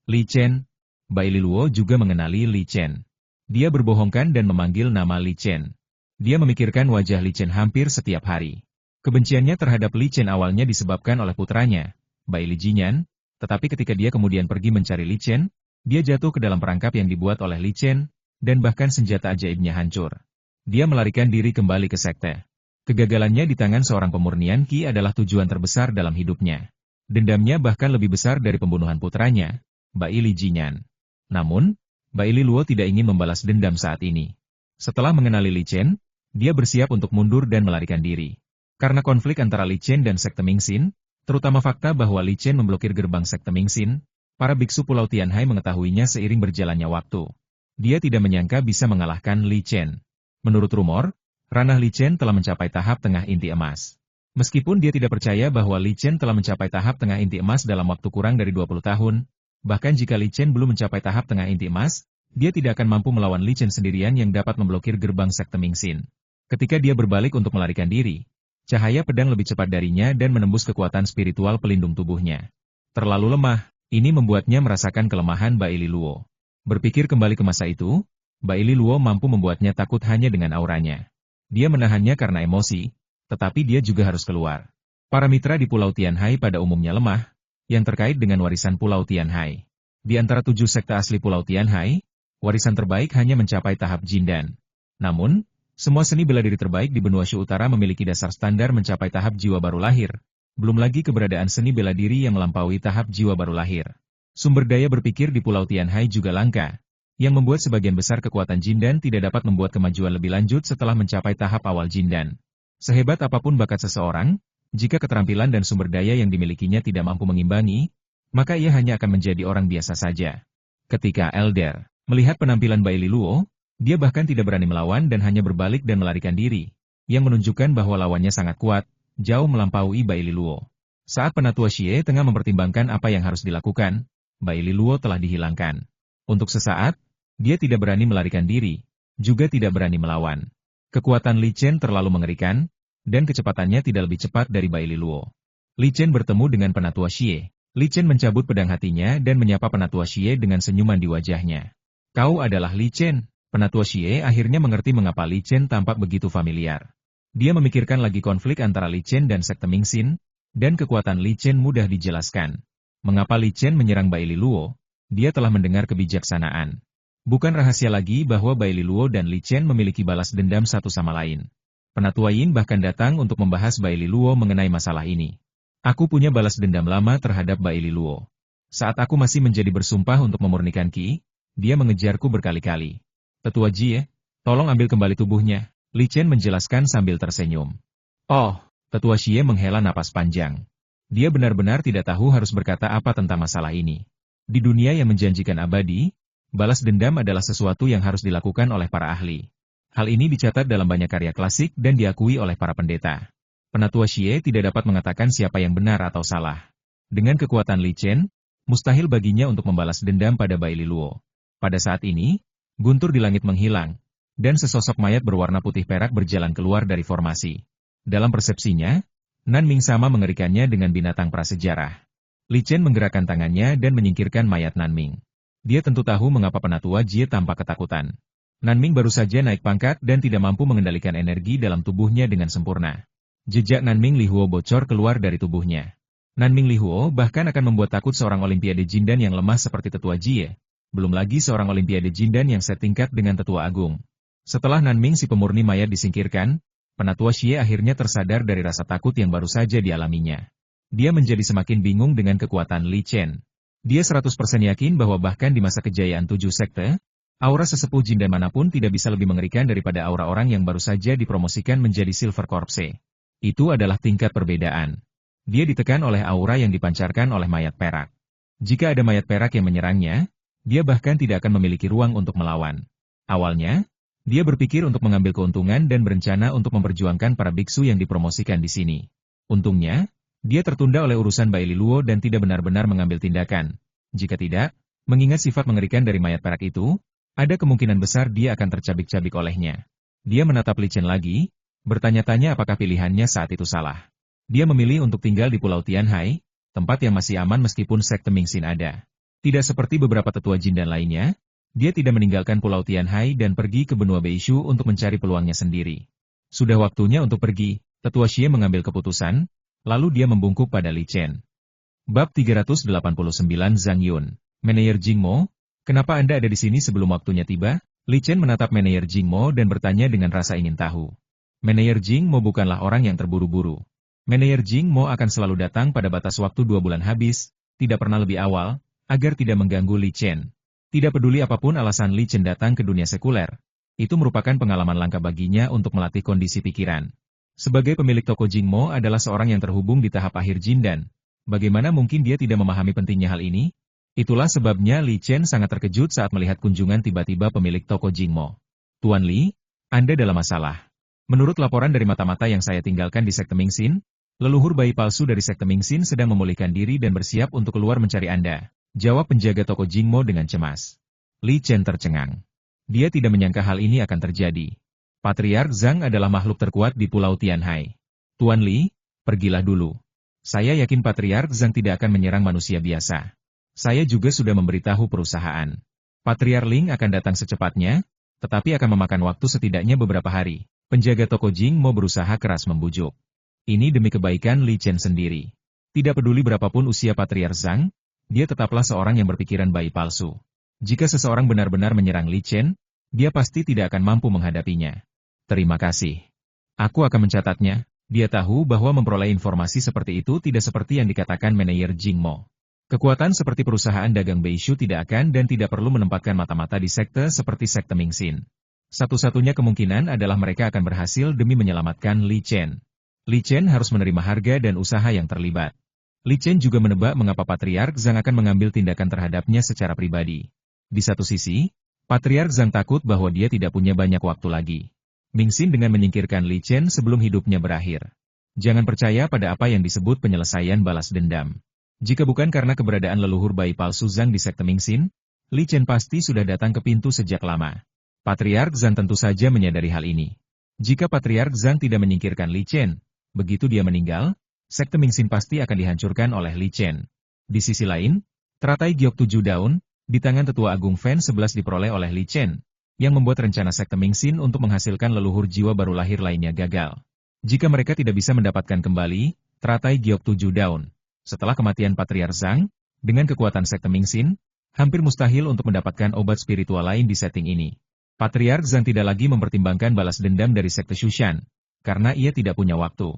Li Chen. Bai Li Luo juga mengenali Li Chen. Dia berbohongkan dan memanggil nama Li Chen. Dia memikirkan wajah Li Chen hampir setiap hari. Kebenciannya terhadap Li Chen awalnya disebabkan oleh putranya, Bai Li Jinyan, tetapi ketika dia kemudian pergi mencari Li Chen, dia jatuh ke dalam perangkap yang dibuat oleh Li Chen, dan bahkan senjata ajaibnya hancur. Dia melarikan diri kembali ke sekte. Kegagalannya di tangan seorang pemurnian Qi adalah tujuan terbesar dalam hidupnya. Dendamnya bahkan lebih besar dari pembunuhan putranya, Bai Li Jinyan. Namun, Bai Li Luo tidak ingin membalas dendam saat ini. Setelah mengenali Li Chen, dia bersiap untuk mundur dan melarikan diri. Karena konflik antara Li Chen dan sekte Mingxin, terutama fakta bahwa Li Chen memblokir gerbang sekte Mingxin, para biksu Pulau Tianhai mengetahuinya seiring berjalannya waktu. Dia tidak menyangka bisa mengalahkan Li Chen. Menurut rumor, ranah Li Chen telah mencapai tahap tengah inti emas. Meskipun dia tidak percaya bahwa Li Chen telah mencapai tahap tengah inti emas dalam waktu kurang dari 20 tahun, bahkan jika Li Chen belum mencapai tahap tengah inti emas, dia tidak akan mampu melawan Li Chen sendirian yang dapat memblokir gerbang sekte Mingxin. Ketika dia berbalik untuk melarikan diri, cahaya pedang lebih cepat darinya dan menembus kekuatan spiritual pelindung tubuhnya. Terlalu lemah, ini membuatnya merasakan kelemahan Bai Li Luo. Berpikir kembali ke masa itu, Bai Li Luo mampu membuatnya takut hanya dengan auranya. Dia menahannya karena emosi, tetapi dia juga harus keluar. Para mitra di Pulau Tianhai pada umumnya lemah, yang terkait dengan warisan Pulau Tianhai. Di antara 7 sekte asli Pulau Tianhai, warisan terbaik hanya mencapai tahap Jindan. Namun, semua seni bela diri terbaik di benua Shu Utara memiliki dasar standar mencapai tahap jiwa baru lahir. Belum lagi keberadaan seni bela diri yang melampaui tahap jiwa baru lahir. Sumber daya berpikir di Pulau Tianhai juga langka, yang membuat sebagian besar kekuatan Jindan tidak dapat membuat kemajuan lebih lanjut setelah mencapai tahap awal Jindan. Sehebat apapun bakat seseorang, jika keterampilan dan sumber daya yang dimilikinya tidak mampu mengimbangi, maka ia hanya akan menjadi orang biasa saja. Ketika Elder melihat penampilan Bai Li Luo, dia bahkan tidak berani melawan dan hanya berbalik dan melarikan diri, yang menunjukkan bahwa lawannya sangat kuat, jauh melampaui Bai Li Luo. Saat Penatua Xie tengah mempertimbangkan apa yang harus dilakukan, Bai Li Luo telah dihilangkan. Untuk sesaat, dia tidak berani melarikan diri, juga tidak berani melawan. Kekuatan Li Chen terlalu mengerikan, dan kecepatannya tidak lebih cepat dari Bai Li Luo. Li Chen bertemu dengan Penatua Xie. Li Chen mencabut pedang hatinya dan menyapa Penatua Xie dengan senyuman di wajahnya. Kau adalah Li Chen. Penatua Xie akhirnya mengerti mengapa Li Chen tampak begitu familiar. Dia memikirkan lagi konflik antara Li Chen dan sekte Mingxin, dan kekuatan Li Chen mudah dijelaskan. Mengapa Li Chen menyerang Bai Li Luo? Dia telah mendengar kebijaksanaan. Bukan rahasia lagi bahwa Bai Li Luo dan Li Chen memiliki balas dendam satu sama lain. Penatua Yin bahkan datang untuk membahas Bai Li Luo mengenai masalah ini. Aku punya balas dendam lama terhadap Bai Li Luo. Saat aku masih menjadi bersumpah untuk memurnikan Qi, dia mengejarku berkali-kali. Tetua Jie, tolong ambil kembali tubuhnya, Li Chen menjelaskan sambil tersenyum. Oh, Tetua Xie menghela napas panjang. Dia benar-benar tidak tahu harus berkata apa tentang masalah ini. Di dunia yang menjanjikan abadi, balas dendam adalah sesuatu yang harus dilakukan oleh para ahli. Hal ini dicatat dalam banyak karya klasik dan diakui oleh para pendeta. Penatua Xie tidak dapat mengatakan siapa yang benar atau salah. Dengan kekuatan Li Chen, mustahil baginya untuk membalas dendam pada Bai Li Luo. Pada saat ini, guntur di langit menghilang, dan sesosok mayat berwarna putih perak berjalan keluar dari formasi. Dalam persepsinya, Nanming sama mengerikannya dengan binatang prasejarah. Li Chen menggerakkan tangannya dan menyingkirkan mayat Nanming. Dia tentu tahu mengapa Penatua Jie tampak ketakutan. Nanming baru saja naik pangkat dan tidak mampu mengendalikan energi dalam tubuhnya dengan sempurna. Jejak Nanming Li Huo bocor keluar dari tubuhnya. Nanming Li Huo bahkan akan membuat takut seorang Olimpiade Jindan yang lemah seperti Tetua Jie. Belum lagi seorang Olimpiade Jindan yang setingkat dengan Tetua Agung. Setelah Nanming si pemurni mayat disingkirkan, Penatua Xie akhirnya tersadar dari rasa takut yang baru saja dialaminya. Dia menjadi semakin bingung dengan kekuatan Li Chen. Dia 100% yakin bahwa bahkan di masa kejayaan 7 sekte, aura sesepuh Jindan manapun tidak bisa lebih mengerikan daripada aura orang yang baru saja dipromosikan menjadi Silver Corpse. Itu adalah tingkat perbedaan. Dia ditekan oleh aura yang dipancarkan oleh mayat perak. Jika ada mayat perak yang menyerangnya, dia bahkan tidak akan memiliki ruang untuk melawan. Awalnya, dia berpikir untuk mengambil keuntungan dan berencana untuk memperjuangkan para biksu yang dipromosikan di sini. Untungnya, Dia tertunda oleh urusan Bai Liluo dan tidak benar-benar mengambil tindakan. Jika tidak, mengingat sifat mengerikan dari mayat perak itu, ada kemungkinan besar dia akan tercabik-cabik olehnya. Dia menatap Li Chen lagi, bertanya-tanya apakah pilihannya saat itu salah. Dia memilih untuk tinggal di Pulau Tianhai, tempat yang masih aman meskipun sekte Mingxin ada. Tidak seperti beberapa tetua jin dan lainnya, dia tidak meninggalkan Pulau Tianhai dan pergi ke benua Beishu untuk mencari peluangnya sendiri. Sudah waktunya untuk pergi, tetua Xie mengambil keputusan, lalu dia membungkuk pada Li Chen. Bab 389 Zhang Yun. Manajer Jingmo, kenapa Anda ada di sini sebelum waktunya tiba? Li Chen menatap manajer Jingmo dan bertanya dengan rasa ingin tahu. Manajer Jingmo bukanlah orang yang terburu-buru. Manajer Jingmo akan selalu datang pada batas waktu 2 bulan habis, tidak pernah lebih awal, agar tidak mengganggu Li Chen. Tidak peduli apapun alasan Li Chen datang ke dunia sekuler, itu merupakan pengalaman langka baginya untuk melatih kondisi pikiran. Sebagai pemilik toko Jingmo adalah seorang yang terhubung di tahap akhir jin dan, bagaimana mungkin dia tidak memahami pentingnya hal ini? Itulah sebabnya Li Chen sangat terkejut saat melihat kunjungan tiba-tiba pemilik toko Jingmo. Tuan Li, Anda dalam masalah. Menurut laporan dari mata-mata yang saya tinggalkan di sekte Mingxin, leluhur bayi palsu dari sekte Mingxin sedang memulihkan diri dan bersiap untuk keluar mencari Anda. Jawab penjaga toko Jingmo dengan cemas. Li Chen tercengang. Dia tidak menyangka hal ini akan terjadi. Patriark Zhang adalah makhluk terkuat di Pulau Tianhai. Tuan Li, pergilah dulu. Saya yakin Patriark Zhang tidak akan menyerang manusia biasa. Saya juga sudah memberitahu perusahaan. Patriark Ling akan datang secepatnya, tetapi akan memakan waktu setidaknya beberapa hari. Penjaga toko Jingmo berusaha keras membujuk. Ini demi kebaikan Li Chen sendiri. Tidak peduli berapapun usia Patriark Zhang, dia tetaplah seorang yang berpikiran bayi palsu. Jika seseorang benar-benar menyerang Li Chen, dia pasti tidak akan mampu menghadapinya. Terima kasih. Aku akan mencatatnya. Dia tahu bahwa memperoleh informasi seperti itu tidak seperti yang dikatakan manajer Jingmo. Kekuatan seperti perusahaan dagang Beishu tidak akan dan tidak perlu menempatkan mata-mata di sekte seperti sekte Mingxin. Satu-satunya kemungkinan adalah mereka akan berhasil demi menyelamatkan Li Chen. Li Chen harus menerima harga dan usaha yang terlibat. Li Chen juga menebak mengapa Patriark Zhang akan mengambil tindakan terhadapnya secara pribadi. Di satu sisi, Patriark Zhang takut bahwa dia tidak punya banyak waktu lagi. Mingxin dengan menyingkirkan Li Chen sebelum hidupnya berakhir. Jangan percaya pada apa yang disebut penyelesaian balas dendam. Jika bukan karena keberadaan leluhur bayi palsu Zhang di sekte Mingxin, Li Chen pasti sudah datang ke pintu sejak lama. Patriark Zhang tentu saja menyadari hal ini. Jika Patriark Zhang tidak menyingkirkan Li Chen, begitu dia meninggal, sekte Mingxin pasti akan dihancurkan oleh Li Chen. Di sisi lain, teratai giok 7 daun, di tangan tetua Agung Fan 11 diperoleh oleh Li Chen, yang membuat rencana sekte Mingxin untuk menghasilkan leluhur jiwa baru lahir lainnya gagal. Jika mereka tidak bisa mendapatkan kembali teratai giok 7 daun, setelah kematian Patriark Zhang, dengan kekuatan sekte Mingxin, hampir mustahil untuk mendapatkan obat spiritual lain di setting ini. Patriark Zhang tidak lagi mempertimbangkan balas dendam dari sekte Shushan, karena ia tidak punya waktu.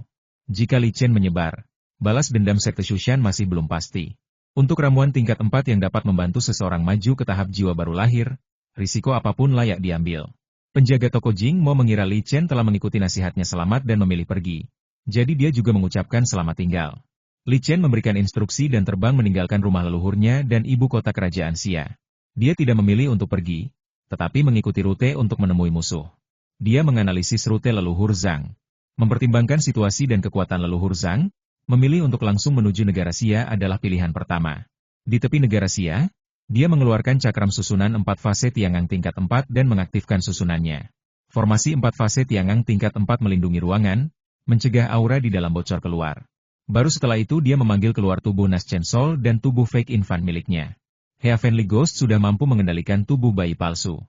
Jika Li Chen menyebar, balas dendam sekte Shushan masih belum pasti. Untuk ramuan tingkat 4 yang dapat membantu seseorang maju ke tahap jiwa baru lahir, risiko apapun layak diambil. Penjaga toko Jingmo mengira Li Chen telah mengikuti nasihatnya selamat dan memilih pergi. Jadi dia juga mengucapkan selamat tinggal. Li Chen memberikan instruksi dan terbang meninggalkan rumah leluhurnya dan ibu kota kerajaan Xia. Dia tidak memilih untuk pergi, tetapi mengikuti rute untuk menemui musuh. Dia menganalisis rute leluhur Zhang. Mempertimbangkan situasi dan kekuatan leluhur Zhang, memilih untuk langsung menuju negara Xia adalah pilihan pertama. Di tepi negara Xia, dia mengeluarkan cakram susunan 4 fase Tiangang tingkat 4 dan mengaktifkan susunannya. Formasi 4 fase Tiangang tingkat 4 melindungi ruangan, mencegah aura di dalam bocor keluar. Baru setelah itu dia memanggil keluar tubuh Nas Chen Sol dan tubuh fake infant miliknya. Heavenly Ghost sudah mampu mengendalikan tubuh bayi palsu.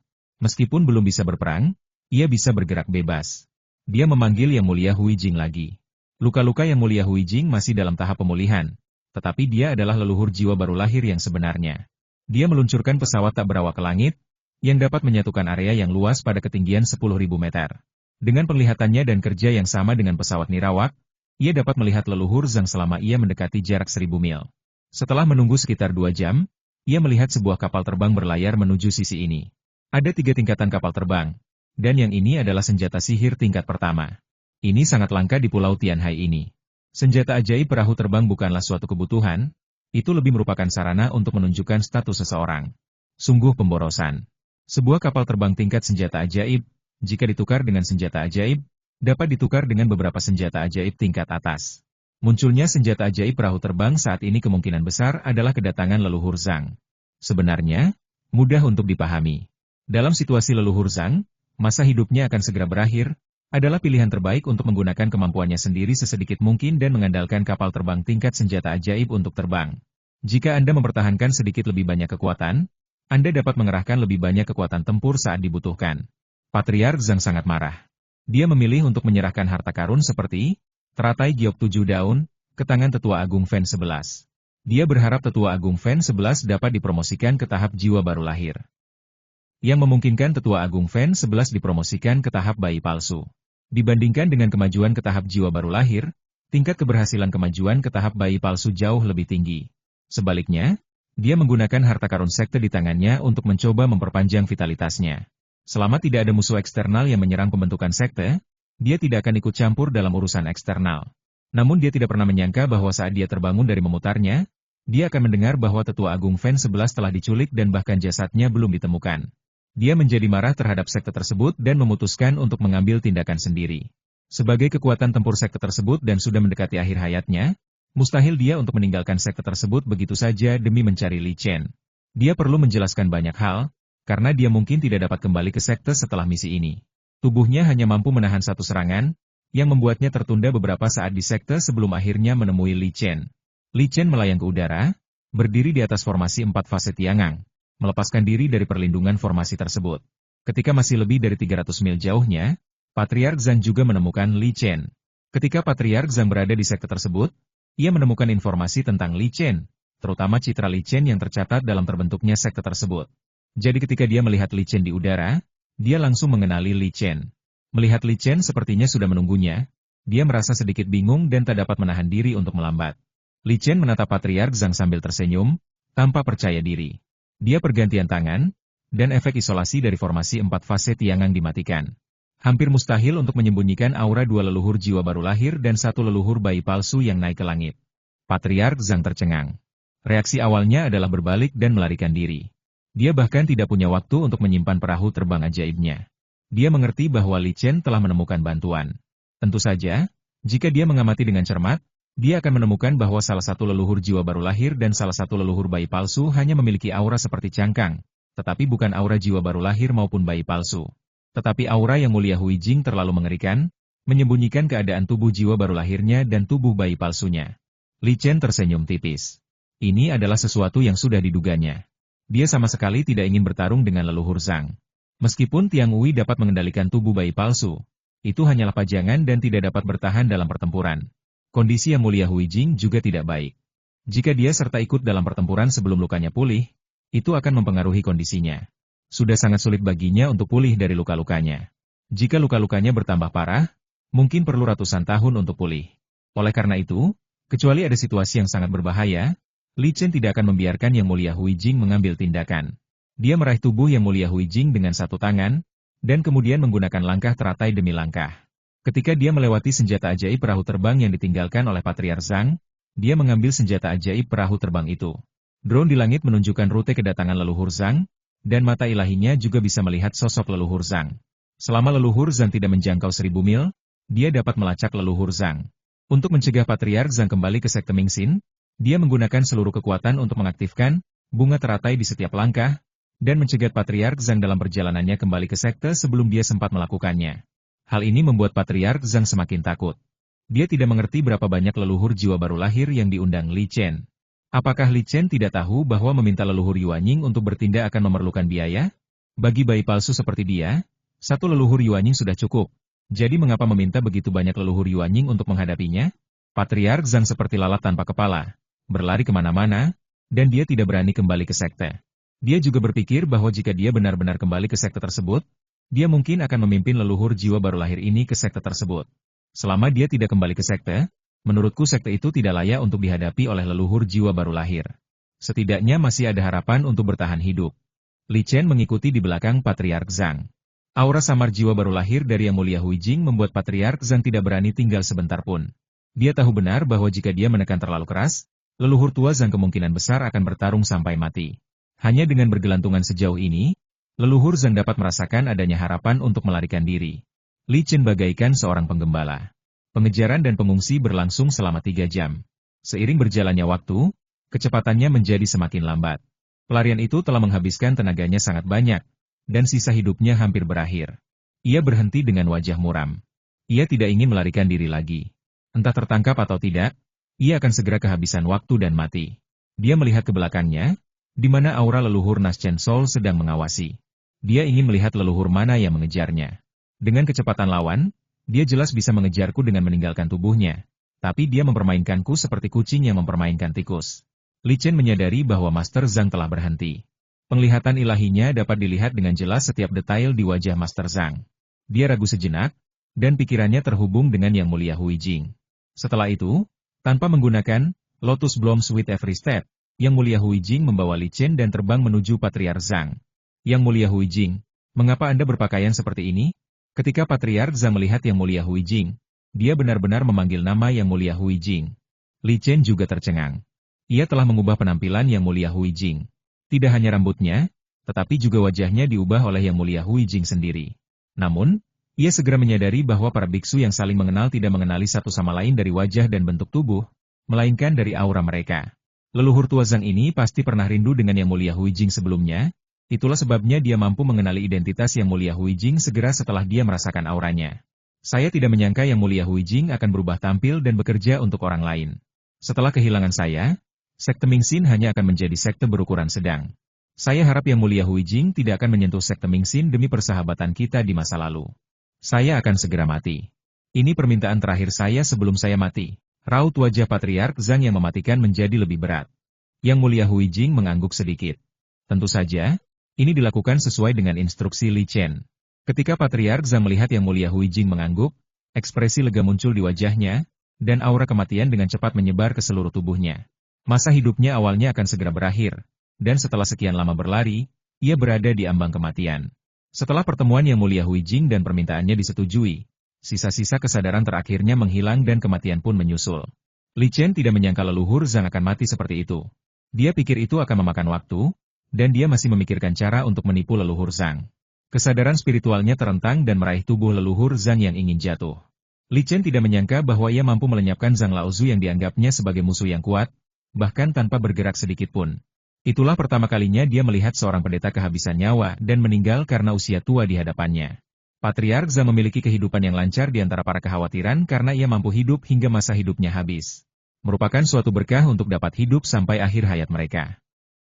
Meskipun belum bisa berperang, ia bisa bergerak bebas. Dia memanggil Yang Mulia Hui Jing lagi. Luka-luka Yang Mulia Hui Jing masih dalam tahap pemulihan, tetapi dia adalah leluhur jiwa baru lahir yang sebenarnya. Dia meluncurkan pesawat tak berawak ke langit, yang dapat menyatukan area yang luas pada ketinggian 10.000 meter. Dengan penglihatannya dan kerja yang sama dengan pesawat nirawak, ia dapat melihat leluhur Zhang selama ia mendekati jarak 1000 mil. Setelah menunggu sekitar 2 jam, ia melihat sebuah kapal terbang berlayar menuju sisi ini. Ada 3 tingkatan kapal terbang, dan yang ini adalah senjata sihir tingkat pertama. Ini sangat langka di Pulau Tianhai ini. Senjata ajaib perahu terbang bukanlah suatu kebutuhan, itu lebih merupakan sarana untuk menunjukkan status seseorang. Sungguh pemborosan. Sebuah kapal terbang tingkat senjata ajaib, jika ditukar dengan senjata ajaib, dapat ditukar dengan beberapa senjata ajaib tingkat atas. Munculnya senjata ajaib perahu terbang saat ini kemungkinan besar adalah kedatangan leluhur Zhang. Sebenarnya, mudah untuk dipahami. Dalam situasi leluhur Zhang, masa hidupnya akan segera berakhir, adalah pilihan terbaik untuk menggunakan kemampuannya sendiri sesedikit mungkin dan mengandalkan kapal terbang tingkat senjata ajaib untuk terbang. Jika Anda mempertahankan sedikit lebih banyak kekuatan, Anda dapat mengerahkan lebih banyak kekuatan tempur saat dibutuhkan. Patriark Zhang sangat marah. Dia memilih untuk menyerahkan harta karun seperti teratai giok 7 daun ke tangan Tetua Agung Fen 11. Dia berharap Tetua Agung Fen 11 dapat dipromosikan ke tahap jiwa baru lahir, yang memungkinkan Tetua Agung Fen 11 dipromosikan ke tahap bayi palsu. Dibandingkan dengan kemajuan ke tahap jiwa baru lahir, tingkat keberhasilan kemajuan ke tahap bayi palsu jauh lebih tinggi. Sebaliknya, dia menggunakan harta karun sekte di tangannya untuk mencoba memperpanjang vitalitasnya. Selama tidak ada musuh eksternal yang menyerang pembentukan sekte, dia tidak akan ikut campur dalam urusan eksternal. Namun dia tidak pernah menyangka bahwa saat dia terbangun dari memutarnya, dia akan mendengar bahwa Tetua Agung Fen 11 telah diculik dan bahkan jasadnya belum ditemukan. Dia menjadi marah terhadap sekte tersebut dan memutuskan untuk mengambil tindakan sendiri. Sebagai kekuatan tempur sekte tersebut dan sudah mendekati akhir hayatnya, mustahil dia untuk meninggalkan sekte tersebut begitu saja demi mencari Li Chen. Dia perlu menjelaskan banyak hal, karena dia mungkin tidak dapat kembali ke sekte setelah misi ini. Tubuhnya hanya mampu menahan satu serangan, yang membuatnya tertunda beberapa saat di sekte sebelum akhirnya menemui Li Chen. Li Chen melayang ke udara, berdiri di atas formasi 4 fase Tiangang, melepaskan diri dari perlindungan formasi tersebut. Ketika masih lebih dari 300 mil jauhnya, Patriark Zhang juga menemukan Li Chen. Ketika Patriark Zhang berada di sekte tersebut, ia menemukan informasi tentang Li Chen, terutama citra Li Chen yang tercatat dalam terbentuknya sekte tersebut. Jadi ketika dia melihat Li Chen di udara, dia langsung mengenali Li Chen. Melihat Li Chen sepertinya sudah menunggunya, dia merasa sedikit bingung dan tak dapat menahan diri untuk melambat. Li Chen menatap Patriark Zhang sambil tersenyum, tanpa percaya diri. Dia pergantian tangan, dan efek isolasi dari formasi 4 fase Tiangang dimatikan. Hampir mustahil untuk menyembunyikan aura 2 leluhur jiwa baru lahir dan 1 leluhur bayi palsu yang naik ke langit. Patriark Zhang tercengang. Reaksi awalnya adalah berbalik dan melarikan diri. Dia bahkan tidak punya waktu untuk menyimpan perahu terbang ajaibnya. Dia mengerti bahwa Li Chen telah menemukan bantuan. Tentu saja, jika dia mengamati dengan cermat, dia akan menemukan bahwa salah satu leluhur jiwa baru lahir dan salah satu leluhur bayi palsu hanya memiliki aura seperti cangkang, tetapi bukan aura jiwa baru lahir maupun bayi palsu. Tetapi aura yang mulia Hui Jing terlalu mengerikan, menyembunyikan keadaan tubuh jiwa baru lahirnya dan tubuh bayi palsunya. Li Chen tersenyum tipis. Ini adalah sesuatu yang sudah diduganya. Dia sama sekali tidak ingin bertarung dengan leluhur Zhang. Meskipun Tiang Wei dapat mengendalikan tubuh bayi palsu, itu hanyalah pajangan dan tidak dapat bertahan dalam pertempuran. Kondisi yang mulia Hui Jing juga tidak baik. Jika dia serta ikut dalam pertempuran sebelum lukanya pulih, itu akan mempengaruhi kondisinya. Sudah sangat sulit baginya untuk pulih dari luka-lukanya. Jika luka-lukanya bertambah parah, mungkin perlu ratusan tahun untuk pulih. Oleh karena itu, kecuali ada situasi yang sangat berbahaya, Li Chen tidak akan membiarkan Yang Mulia Hui Jing mengambil tindakan. Dia meraih tubuh Yang Mulia Hui Jing dengan satu tangan, dan kemudian menggunakan langkah teratai demi langkah. Ketika dia melewati senjata ajaib perahu terbang yang ditinggalkan oleh Patriark Zhang, dia mengambil senjata ajaib perahu terbang itu. Drone di langit menunjukkan rute kedatangan leluhur Zhang, dan mata ilahinya juga bisa melihat sosok leluhur Zhang. Selama leluhur Zhang tidak menjangkau 1000 mil, dia dapat melacak leluhur Zhang. Untuk mencegah Patriark Zhang kembali ke sekte Mingxin, dia menggunakan seluruh kekuatan untuk mengaktifkan bunga teratai di setiap langkah, dan mencegat Patriark Zhang dalam perjalanannya kembali ke sekte sebelum dia sempat melakukannya. Hal ini membuat Patriark Zhang semakin takut. Dia tidak mengerti berapa banyak leluhur jiwa baru lahir yang diundang Li Chen. Apakah Li Chen tidak tahu bahwa meminta leluhur Yuanying untuk bertindak akan memerlukan biaya? Bagi bayi palsu seperti dia, satu leluhur Yuanying sudah cukup. Jadi mengapa meminta begitu banyak leluhur Yuanying untuk menghadapinya? Patriark Zhang seperti lalat tanpa kepala, berlari kemana-mana, dan dia tidak berani kembali ke sekte. Dia juga berpikir bahwa jika dia benar-benar kembali ke sekte tersebut, dia mungkin akan memimpin leluhur jiwa baru lahir ini ke sekte tersebut. Selama dia tidak kembali ke sekte, menurutku sekte itu tidak layak untuk dihadapi oleh leluhur jiwa baru lahir. Setidaknya masih ada harapan untuk bertahan hidup. Li Chen mengikuti di belakang Patriark Zhang. Aura samar jiwa baru lahir dari Yang Mulia Hui Jing membuat Patriark Zhang tidak berani tinggal sebentar pun. Dia tahu benar bahwa jika dia menekan terlalu keras, leluhur tua Zhang kemungkinan besar akan bertarung sampai mati. Hanya dengan bergelantungan sejauh ini, leluhur Zhang dapat merasakan adanya harapan untuk melarikan diri. Li Chen bagaikan seorang penggembala. Pengejaran dan pengungsi berlangsung selama 3 jam. Seiring berjalannya waktu, kecepatannya menjadi semakin lambat. Pelarian itu telah menghabiskan tenaganya sangat banyak, dan sisa hidupnya hampir berakhir. Ia berhenti dengan wajah muram. Ia tidak ingin melarikan diri lagi. Entah tertangkap atau tidak, ia akan segera kehabisan waktu dan mati. Dia melihat ke belakangnya, di mana aura leluhur Naschen Soul sedang mengawasi. Dia ingin melihat leluhur mana yang mengejarnya. Dengan kecepatan lawan, dia jelas bisa mengejarku dengan meninggalkan tubuhnya. Tapi dia mempermainkanku seperti kucing yang mempermainkan tikus. Li Chen menyadari bahwa Master Zhang telah berhenti. Penglihatan ilahinya dapat dilihat dengan jelas setiap detail di wajah Master Zhang. Dia ragu sejenak, dan pikirannya terhubung dengan Yang Mulia Huijing. Setelah itu, tanpa menggunakan Lotus Blossom with Every Step, Yang Mulia Huijing membawa Li Chen dan terbang menuju Patriark Zhang. Yang Mulia Huijing, mengapa Anda berpakaian seperti ini? Ketika Patriark Zhang melihat Yang Mulia Huijing, dia benar-benar memanggil nama Yang Mulia Huijing. Li Chen juga tercengang. Ia telah mengubah penampilan Yang Mulia Huijing. Tidak hanya rambutnya, tetapi juga wajahnya diubah oleh Yang Mulia Huijing sendiri. Namun, ia segera menyadari bahwa para biksu yang saling mengenal tidak mengenali satu sama lain dari wajah dan bentuk tubuh, melainkan dari aura mereka. Leluhur tua Zhang ini pasti pernah rindu dengan Yang Mulia Huijing sebelumnya, itulah sebabnya dia mampu mengenali identitas Yang Mulia Huijing segera setelah dia merasakan auranya. Saya tidak menyangka Yang Mulia Huijing akan berubah tampil dan bekerja untuk orang lain. Setelah kehilangan saya, sekte Mingxin hanya akan menjadi sekte berukuran sedang. Saya harap Yang Mulia Huijing tidak akan menyentuh sekte Mingxin demi persahabatan kita di masa lalu. Saya akan segera mati. Ini permintaan terakhir saya sebelum saya mati. Raut wajah Patriark Zhang yang mematikan menjadi lebih berat. Yang Mulia Huijing mengangguk sedikit. Tentu saja, ini dilakukan sesuai dengan instruksi Li Chen. Ketika Patriark Zhang melihat Yang Mulia Huijing mengangguk, ekspresi lega muncul di wajahnya, dan aura kematian dengan cepat menyebar ke seluruh tubuhnya. Masa hidupnya awalnya akan segera berakhir, dan setelah sekian lama berlari, ia berada di ambang kematian. Setelah pertemuan Yang Mulia Huijing dan permintaannya disetujui, sisa-sisa kesadaran terakhirnya menghilang dan kematian pun menyusul. Li Chen tidak menyangka leluhur Zhang akan mati seperti itu. Dia pikir itu akan memakan waktu, dan dia masih memikirkan cara untuk menipu leluhur Zhang. Kesadaran spiritualnya terentang dan meraih tubuh leluhur Zhang yang ingin jatuh. Li Chen tidak menyangka bahwa ia mampu melenyapkan Zhang Laozu yang dianggapnya sebagai musuh yang kuat, bahkan tanpa bergerak sedikit pun. Itulah pertama kalinya dia melihat seorang pendeta kehabisan nyawa dan meninggal karena usia tua di hadapannya. Patriark Zhang memiliki kehidupan yang lancar di antara para kekhawatiran karena ia mampu hidup hingga masa hidupnya habis. Merupakan suatu berkah untuk dapat hidup sampai akhir hayat mereka.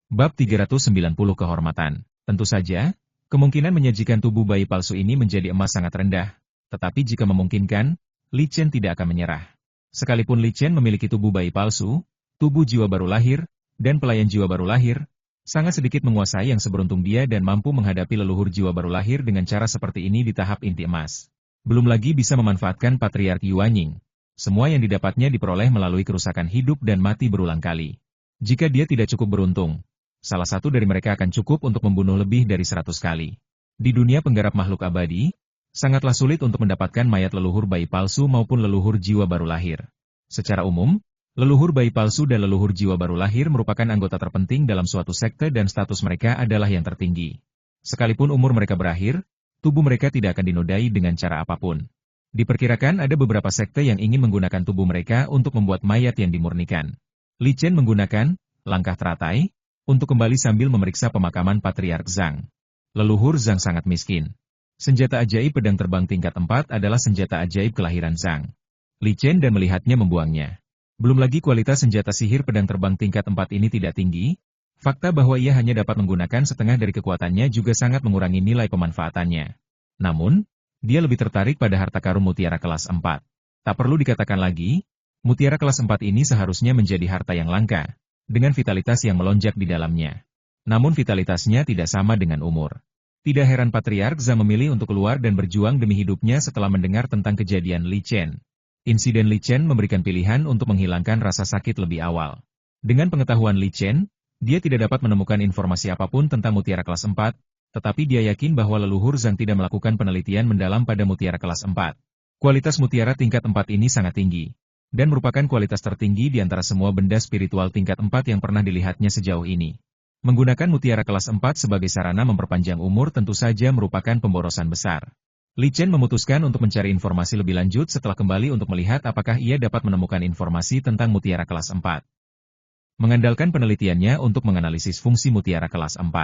Bab 390 Kehormatan. Tentu saja, kemungkinan menyajikan tubuh bayi palsu ini menjadi emas sangat rendah, tetapi jika memungkinkan, Li Chen tidak akan menyerah. Sekalipun Li Chen memiliki tubuh bayi palsu, tubuh jiwa baru lahir, dan pelayan jiwa baru lahir, sangat sedikit menguasai yang seberuntung dia dan mampu menghadapi leluhur jiwa baru lahir dengan cara seperti ini di tahap inti emas. Belum lagi bisa memanfaatkan Patriark Yuanying. Semua yang didapatnya diperoleh melalui kerusakan hidup dan mati berulang kali. Jika dia tidak cukup beruntung, salah satu dari mereka akan cukup untuk membunuh lebih dari 100 kali. Di dunia penggarap makhluk abadi, sangatlah sulit untuk mendapatkan mayat leluhur bayi palsu maupun leluhur jiwa baru lahir. Secara umum, leluhur bayi palsu dan leluhur jiwa baru lahir merupakan anggota terpenting dalam suatu sekte dan status mereka adalah yang tertinggi. Sekalipun umur mereka berakhir, tubuh mereka tidak akan dinodai dengan cara apapun. Diperkirakan ada beberapa sekte yang ingin menggunakan tubuh mereka untuk membuat mayat yang dimurnikan. Li Chen menggunakan langkah teratai untuk kembali sambil memeriksa pemakaman Patriark Zhang. Leluhur Zhang sangat miskin. Senjata ajaib pedang terbang tingkat 4 adalah senjata ajaib kelahiran Zhang. Li Chen dan melihatnya membuangnya. Belum lagi kualitas senjata sihir pedang terbang tingkat 4 ini tidak tinggi, fakta bahwa ia hanya dapat menggunakan setengah dari kekuatannya juga sangat mengurangi nilai pemanfaatannya. Namun, dia lebih tertarik pada harta karun mutiara kelas 4. Tak perlu dikatakan lagi, mutiara kelas 4 ini seharusnya menjadi harta yang langka, dengan vitalitas yang melonjak di dalamnya. Namun vitalitasnya tidak sama dengan umur. Tidak heran Patriark Zhang memilih untuk keluar dan berjuang demi hidupnya setelah mendengar tentang kejadian Li Chen. Insiden Li Chen memberikan pilihan untuk menghilangkan rasa sakit lebih awal. Dengan pengetahuan Li Chen, dia tidak dapat menemukan informasi apapun tentang mutiara kelas 4, tetapi dia yakin bahwa leluhur Zhang tidak melakukan penelitian mendalam pada mutiara kelas 4. Kualitas mutiara tingkat 4 ini sangat tinggi, dan merupakan kualitas tertinggi di antara semua benda spiritual tingkat 4 yang pernah dilihatnya sejauh ini. Menggunakan mutiara kelas 4 sebagai sarana memperpanjang umur tentu saja merupakan pemborosan besar. Li Chen memutuskan untuk mencari informasi lebih lanjut setelah kembali untuk melihat apakah ia dapat menemukan informasi tentang mutiara kelas 4. Mengandalkan penelitiannya untuk menganalisis fungsi mutiara kelas 4.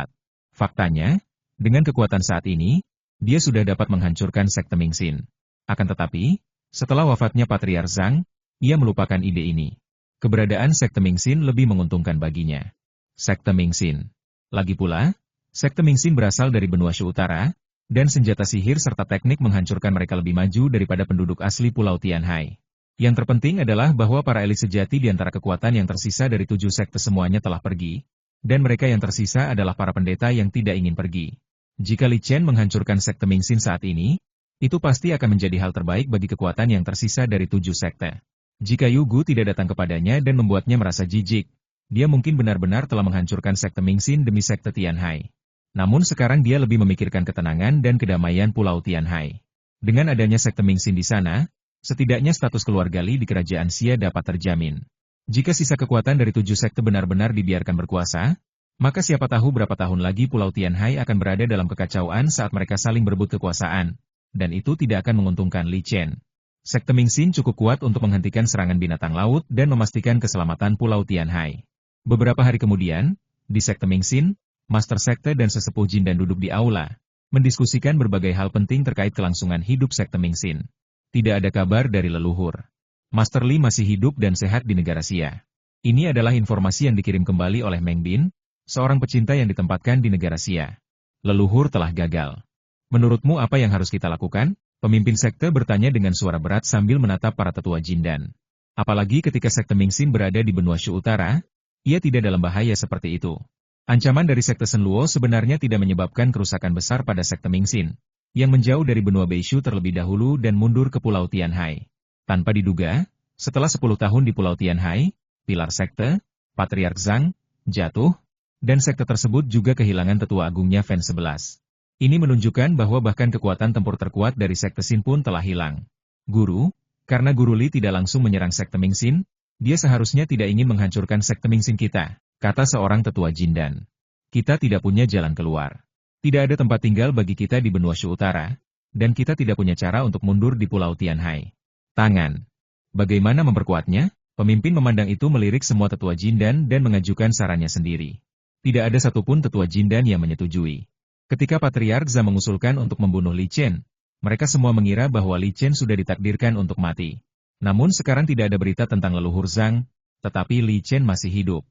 Faktanya, dengan kekuatan saat ini, dia sudah dapat menghancurkan sekte Mingxin. Akan tetapi, setelah wafatnya Patriark Zhang, ia melupakan ide ini. Keberadaan sekte Mingxin lebih menguntungkan baginya. Sekte Mingxin. Lagi pula, sekte Mingxin berasal dari benua Shu Utara, dan senjata sihir serta teknik menghancurkan mereka lebih maju daripada penduduk asli Pulau Tianhai. Yang terpenting adalah bahwa para elit sejati di antara kekuatan yang tersisa dari 7 sekte semuanya telah pergi, dan mereka yang tersisa adalah para pendeta yang tidak ingin pergi. Jika Li Chen menghancurkan sekte Mingxin saat ini, itu pasti akan menjadi hal terbaik bagi kekuatan yang tersisa dari 7 sekte. Jika Yu Gu tidak datang kepadanya dan membuatnya merasa jijik, dia mungkin benar-benar telah menghancurkan sekte Mingxin demi sekte Tianhai. Namun sekarang dia lebih memikirkan ketenangan dan kedamaian Pulau Tianhai. Dengan adanya sekte Mingxin di sana, setidaknya status keluarga Li di kerajaan Xia dapat terjamin. Jika sisa kekuatan dari 7 sekte benar-benar dibiarkan berkuasa, maka siapa tahu berapa tahun lagi Pulau Tianhai akan berada dalam kekacauan saat mereka saling berebut kekuasaan, dan itu tidak akan menguntungkan Li Chen. Sekte Mingxin cukup kuat untuk menghentikan serangan binatang laut dan memastikan keselamatan Pulau Tianhai. Beberapa hari kemudian, di sekte Mingxin, Master Sekte dan Sesepuh Jindan duduk di aula, mendiskusikan berbagai hal penting terkait kelangsungan hidup sekte Mingxin. Tidak ada kabar dari leluhur. Master Li masih hidup dan sehat di negara Xia. Ini adalah informasi yang dikirim kembali oleh Meng Bin, seorang pecinta yang ditempatkan di negara Xia. Leluhur telah gagal. Menurutmu apa yang harus kita lakukan? Pemimpin sekte bertanya dengan suara berat sambil menatap para tetua Jindan. Apalagi ketika sekte Mingxin berada di benua Shu Utara, ia tidak dalam bahaya seperti itu. Ancaman dari sekte Shenluo sebenarnya tidak menyebabkan kerusakan besar pada sekte Mingxin, yang menjauh dari benua Beishu terlebih dahulu dan mundur ke Pulau Tianhai. Tanpa diduga, setelah 10 tahun di Pulau Tianhai, pilar sekte, Patriark Zhang, jatuh, dan sekte tersebut juga kehilangan tetua agungnya Fan 11. Ini menunjukkan bahwa bahkan kekuatan tempur terkuat dari sekte Xin pun telah hilang. Guru, karena Guru Li tidak langsung menyerang sekte Mingxin, dia seharusnya tidak ingin menghancurkan sekte Mingxin kita, kata seorang tetua Jindan. Kita tidak punya jalan keluar. Tidak ada tempat tinggal bagi kita di benua Shu Utara, dan kita tidak punya cara untuk mundur di Pulau Tianhai. Tangan. Bagaimana memperkuatnya? Pemimpin memandang itu melirik semua tetua Jindan dan mengajukan sarannya sendiri. Tidak ada satupun tetua Jindan yang menyetujui. Ketika Patriark Zhang mengusulkan untuk membunuh Li Chen, mereka semua mengira bahwa Li Chen sudah ditakdirkan untuk mati. Namun sekarang tidak ada berita tentang leluhur Zhang, tetapi Li Chen masih hidup.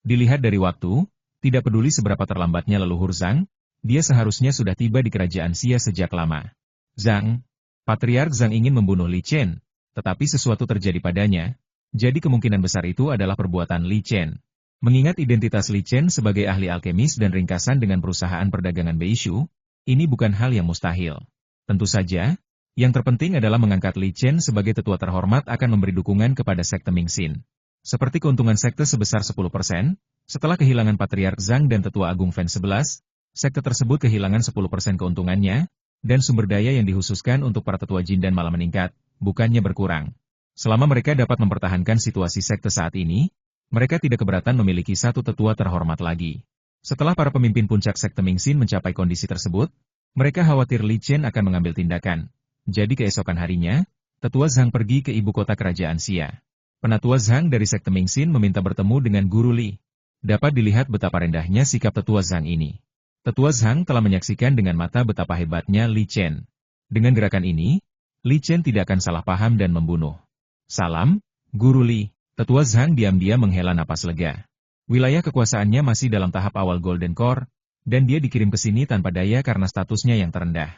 Dilihat dari waktu, tidak peduli seberapa terlambatnya leluhur Zhang, dia seharusnya sudah tiba di kerajaan Xia sejak lama. Zhang, Patriark Zhang ingin membunuh Li Chen, tetapi sesuatu terjadi padanya, jadi kemungkinan besar itu adalah perbuatan Li Chen. Mengingat identitas Li Chen sebagai ahli alkemis dan ringkasan dengan perusahaan perdagangan Beishu, ini bukan hal yang mustahil. Tentu saja, yang terpenting adalah mengangkat Li Chen sebagai tetua terhormat akan memberi dukungan kepada sekte Mingxin. Seperti keuntungan sekte sebesar 10%, setelah kehilangan Patriark Zhang dan tetua agung Fan 11, sekte tersebut kehilangan 10% keuntungannya, dan sumber daya yang dikhususkan untuk para tetua Jindan malah meningkat, bukannya berkurang. Selama mereka dapat mempertahankan situasi sekte saat ini, mereka tidak keberatan memiliki satu tetua terhormat lagi. Setelah para pemimpin puncak sekte Mingxin mencapai kondisi tersebut, mereka khawatir Li Chen akan mengambil tindakan. Jadi keesokan harinya, tetua Zhang pergi ke ibu kota kerajaan Xia. Penatua Zhang dari sekte Mingxin meminta bertemu dengan Guru Li. Dapat dilihat betapa rendahnya sikap tetua Zhang ini. Tetua Zhang telah menyaksikan dengan mata betapa hebatnya Li Chen. Dengan gerakan ini, Li Chen tidak akan salah paham dan membunuh. Salam, Guru Li. Tetua Zhang diam-diam menghela napas lega. Wilayah kekuasaannya masih dalam tahap awal Golden Core, dan dia dikirim ke sini tanpa daya karena statusnya yang terendah.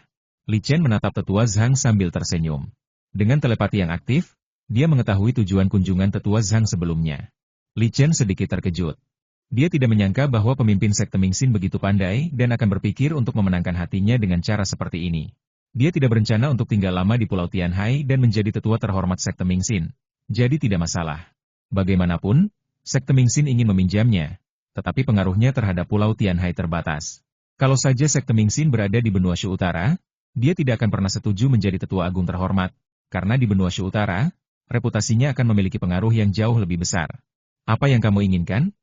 Li Chen menatap tetua Zhang sambil tersenyum. Dengan telepati yang aktif, dia mengetahui tujuan kunjungan tetua Zhang sebelumnya. Li Chen sedikit terkejut. Dia tidak menyangka bahwa pemimpin sekte Mingxin begitu pandai dan akan berpikir untuk memenangkan hatinya dengan cara seperti ini. Dia tidak berencana untuk tinggal lama di Pulau Tianhai dan menjadi tetua terhormat sekte Mingxin. Jadi tidak masalah. Bagaimanapun, sekte Mingxin ingin meminjamnya, tetapi pengaruhnya terhadap Pulau Tianhai terbatas. Kalau saja sekte Mingxin berada di benua Shu Utara, dia tidak akan pernah setuju menjadi tetua agung terhormat, karena di benua Shu Utara, reputasinya akan memiliki pengaruh yang jauh lebih besar. Apa yang kamu inginkan?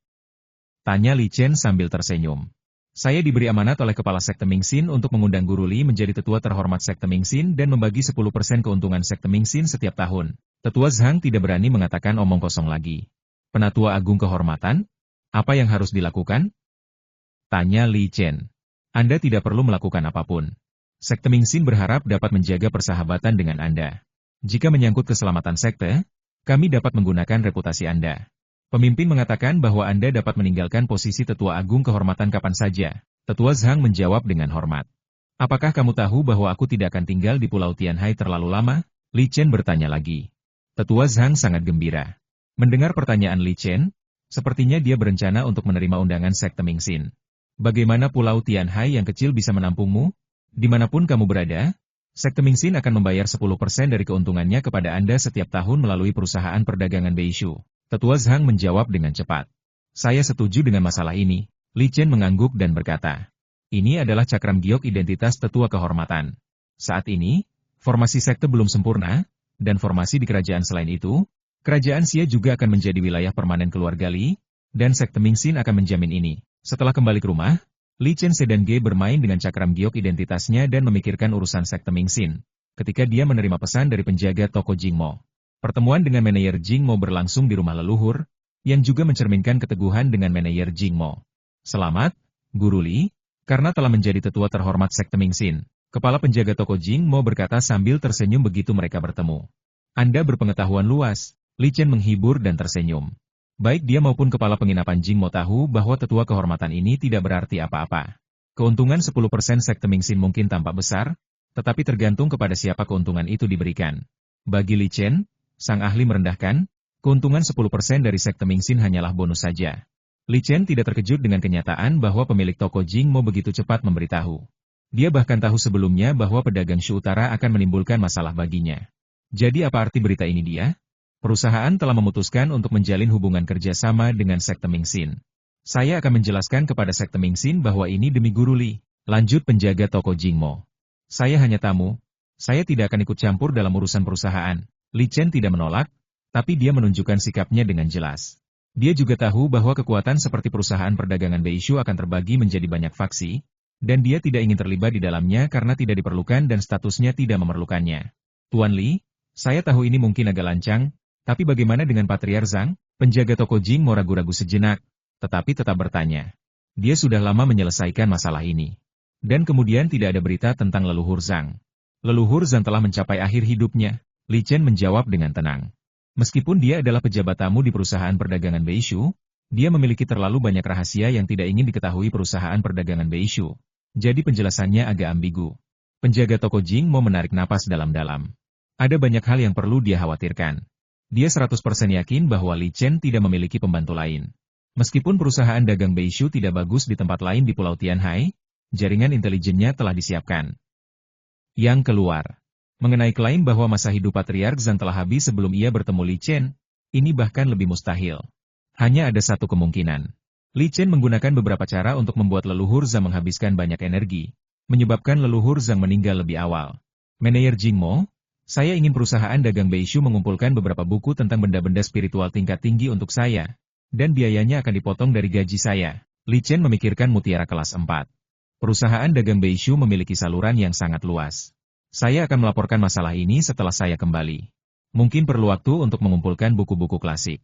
Tanya Li Chen sambil tersenyum. Saya diberi amanat oleh Kepala Sekte Mingxin untuk mengundang Guru Li menjadi tetua terhormat Sekte Mingxin dan membagi 10% keuntungan Sekte Mingxin setiap tahun. Tetua Zhang tidak berani mengatakan omong kosong lagi. Penatua Agung Kehormatan? Apa yang harus dilakukan? Tanya Li Chen. Anda tidak perlu melakukan apapun. Sekte Mingxin berharap dapat menjaga persahabatan dengan Anda. Jika menyangkut keselamatan sekte, kami dapat menggunakan reputasi Anda. Pemimpin mengatakan bahwa Anda dapat meninggalkan posisi Tetua Agung Kehormatan kapan saja. Tetua Zhang menjawab dengan hormat. Apakah kamu tahu bahwa aku tidak akan tinggal di Pulau Tianhai terlalu lama? Li Chen bertanya lagi. Tetua Zhang sangat gembira. Mendengar pertanyaan Li Chen, sepertinya dia berencana untuk menerima undangan Sekte Mingxin. Bagaimana Pulau Tianhai yang kecil bisa menampungmu? Dimanapun kamu berada, Sekte Mingxin akan membayar 10% dari keuntungannya kepada Anda setiap tahun melalui perusahaan perdagangan Beishu. Tetua Zhang menjawab dengan cepat. Saya setuju dengan masalah ini. Li Chen mengangguk dan berkata. Ini adalah cakram giok identitas tetua kehormatan. Saat ini, formasi sekte belum sempurna, dan formasi di kerajaan selain itu, kerajaan Xie juga akan menjadi wilayah permanen keluarga Li, dan Sekte Mingxin akan menjamin ini. Setelah kembali ke rumah, Li Chen Sedan Ge bermain dengan cakram giok identitasnya dan memikirkan urusan Sekte Mingxin. Ketika dia menerima pesan dari penjaga toko Jingmo. Pertemuan dengan manajer Jingmo berlangsung di rumah leluhur, yang juga mencerminkan keteguhan dengan manajer Jingmo. Selamat, Guru Li, karena telah menjadi tetua terhormat Sekte Mingxin. Kepala penjaga toko Jingmo berkata sambil tersenyum begitu mereka bertemu. Anda berpengetahuan luas. Li Chen menghibur dan tersenyum. Baik dia maupun kepala penginapan Jingmo tahu bahwa tetua kehormatan ini tidak berarti apa-apa. Keuntungan 10% Sekte Mingxin mungkin tampak besar, tetapi tergantung kepada siapa keuntungan itu diberikan. Bagi Li Chen, sang ahli merendahkan, keuntungan 10% dari Sekte Mingxin hanyalah bonus saja. Li Chen tidak terkejut dengan kenyataan bahwa pemilik toko Jingmo begitu cepat memberitahu. Dia bahkan tahu sebelumnya bahwa pedagang Shu Utara akan menimbulkan masalah baginya. Jadi apa arti berita ini dia? Perusahaan telah memutuskan untuk menjalin hubungan kerjasama dengan Sekte Mingxin. Saya akan menjelaskan kepada Sekte Mingxin bahwa ini demi Guru Li. Lanjut penjaga toko Jingmo. Saya hanya tamu. Saya tidak akan ikut campur dalam urusan perusahaan. Li Chen tidak menolak, tapi dia menunjukkan sikapnya dengan jelas. Dia juga tahu bahwa kekuatan seperti perusahaan perdagangan Beishu akan terbagi menjadi banyak faksi, dan dia tidak ingin terlibat di dalamnya karena tidak diperlukan dan statusnya tidak memerlukannya. Tuan Li, saya tahu ini mungkin agak lancang, tapi bagaimana dengan Patriark Zhang? Penjaga toko Jingmo ragu-ragu sejenak, tetapi tetap bertanya. Dia sudah lama menyelesaikan masalah ini. Dan kemudian tidak ada berita tentang leluhur Zhang. Leluhur Zhang telah mencapai akhir hidupnya. Li Chen menjawab dengan tenang. Meskipun dia adalah pejabat tamu di perusahaan perdagangan Beishu, dia memiliki terlalu banyak rahasia yang tidak ingin diketahui perusahaan perdagangan Beishu. Jadi penjelasannya agak ambigu. Penjaga toko Jingmo menarik napas dalam-dalam. Ada banyak hal yang perlu dia khawatirkan. Dia 100% yakin bahwa Li Chen tidak memiliki pembantu lain. Meskipun perusahaan dagang Beishu tidak bagus di tempat lain di Pulau Tianhai, jaringan intelijennya telah disiapkan. Yang keluar. Mengenai klaim bahwa masa hidup Patriark Zhang telah habis sebelum ia bertemu Li Chen, ini bahkan lebih mustahil. Hanya ada satu kemungkinan. Li Chen menggunakan beberapa cara untuk membuat leluhur Zhang menghabiskan banyak energi, menyebabkan leluhur Zhang meninggal lebih awal. Manajer Jingmo, saya ingin perusahaan dagang Beishu mengumpulkan beberapa buku tentang benda-benda spiritual tingkat tinggi untuk saya, dan biayanya akan dipotong dari gaji saya. Li Chen memikirkan mutiara kelas 4. Perusahaan dagang Beishu memiliki saluran yang sangat luas. Saya akan melaporkan masalah ini setelah saya kembali. Mungkin perlu waktu untuk mengumpulkan buku-buku klasik.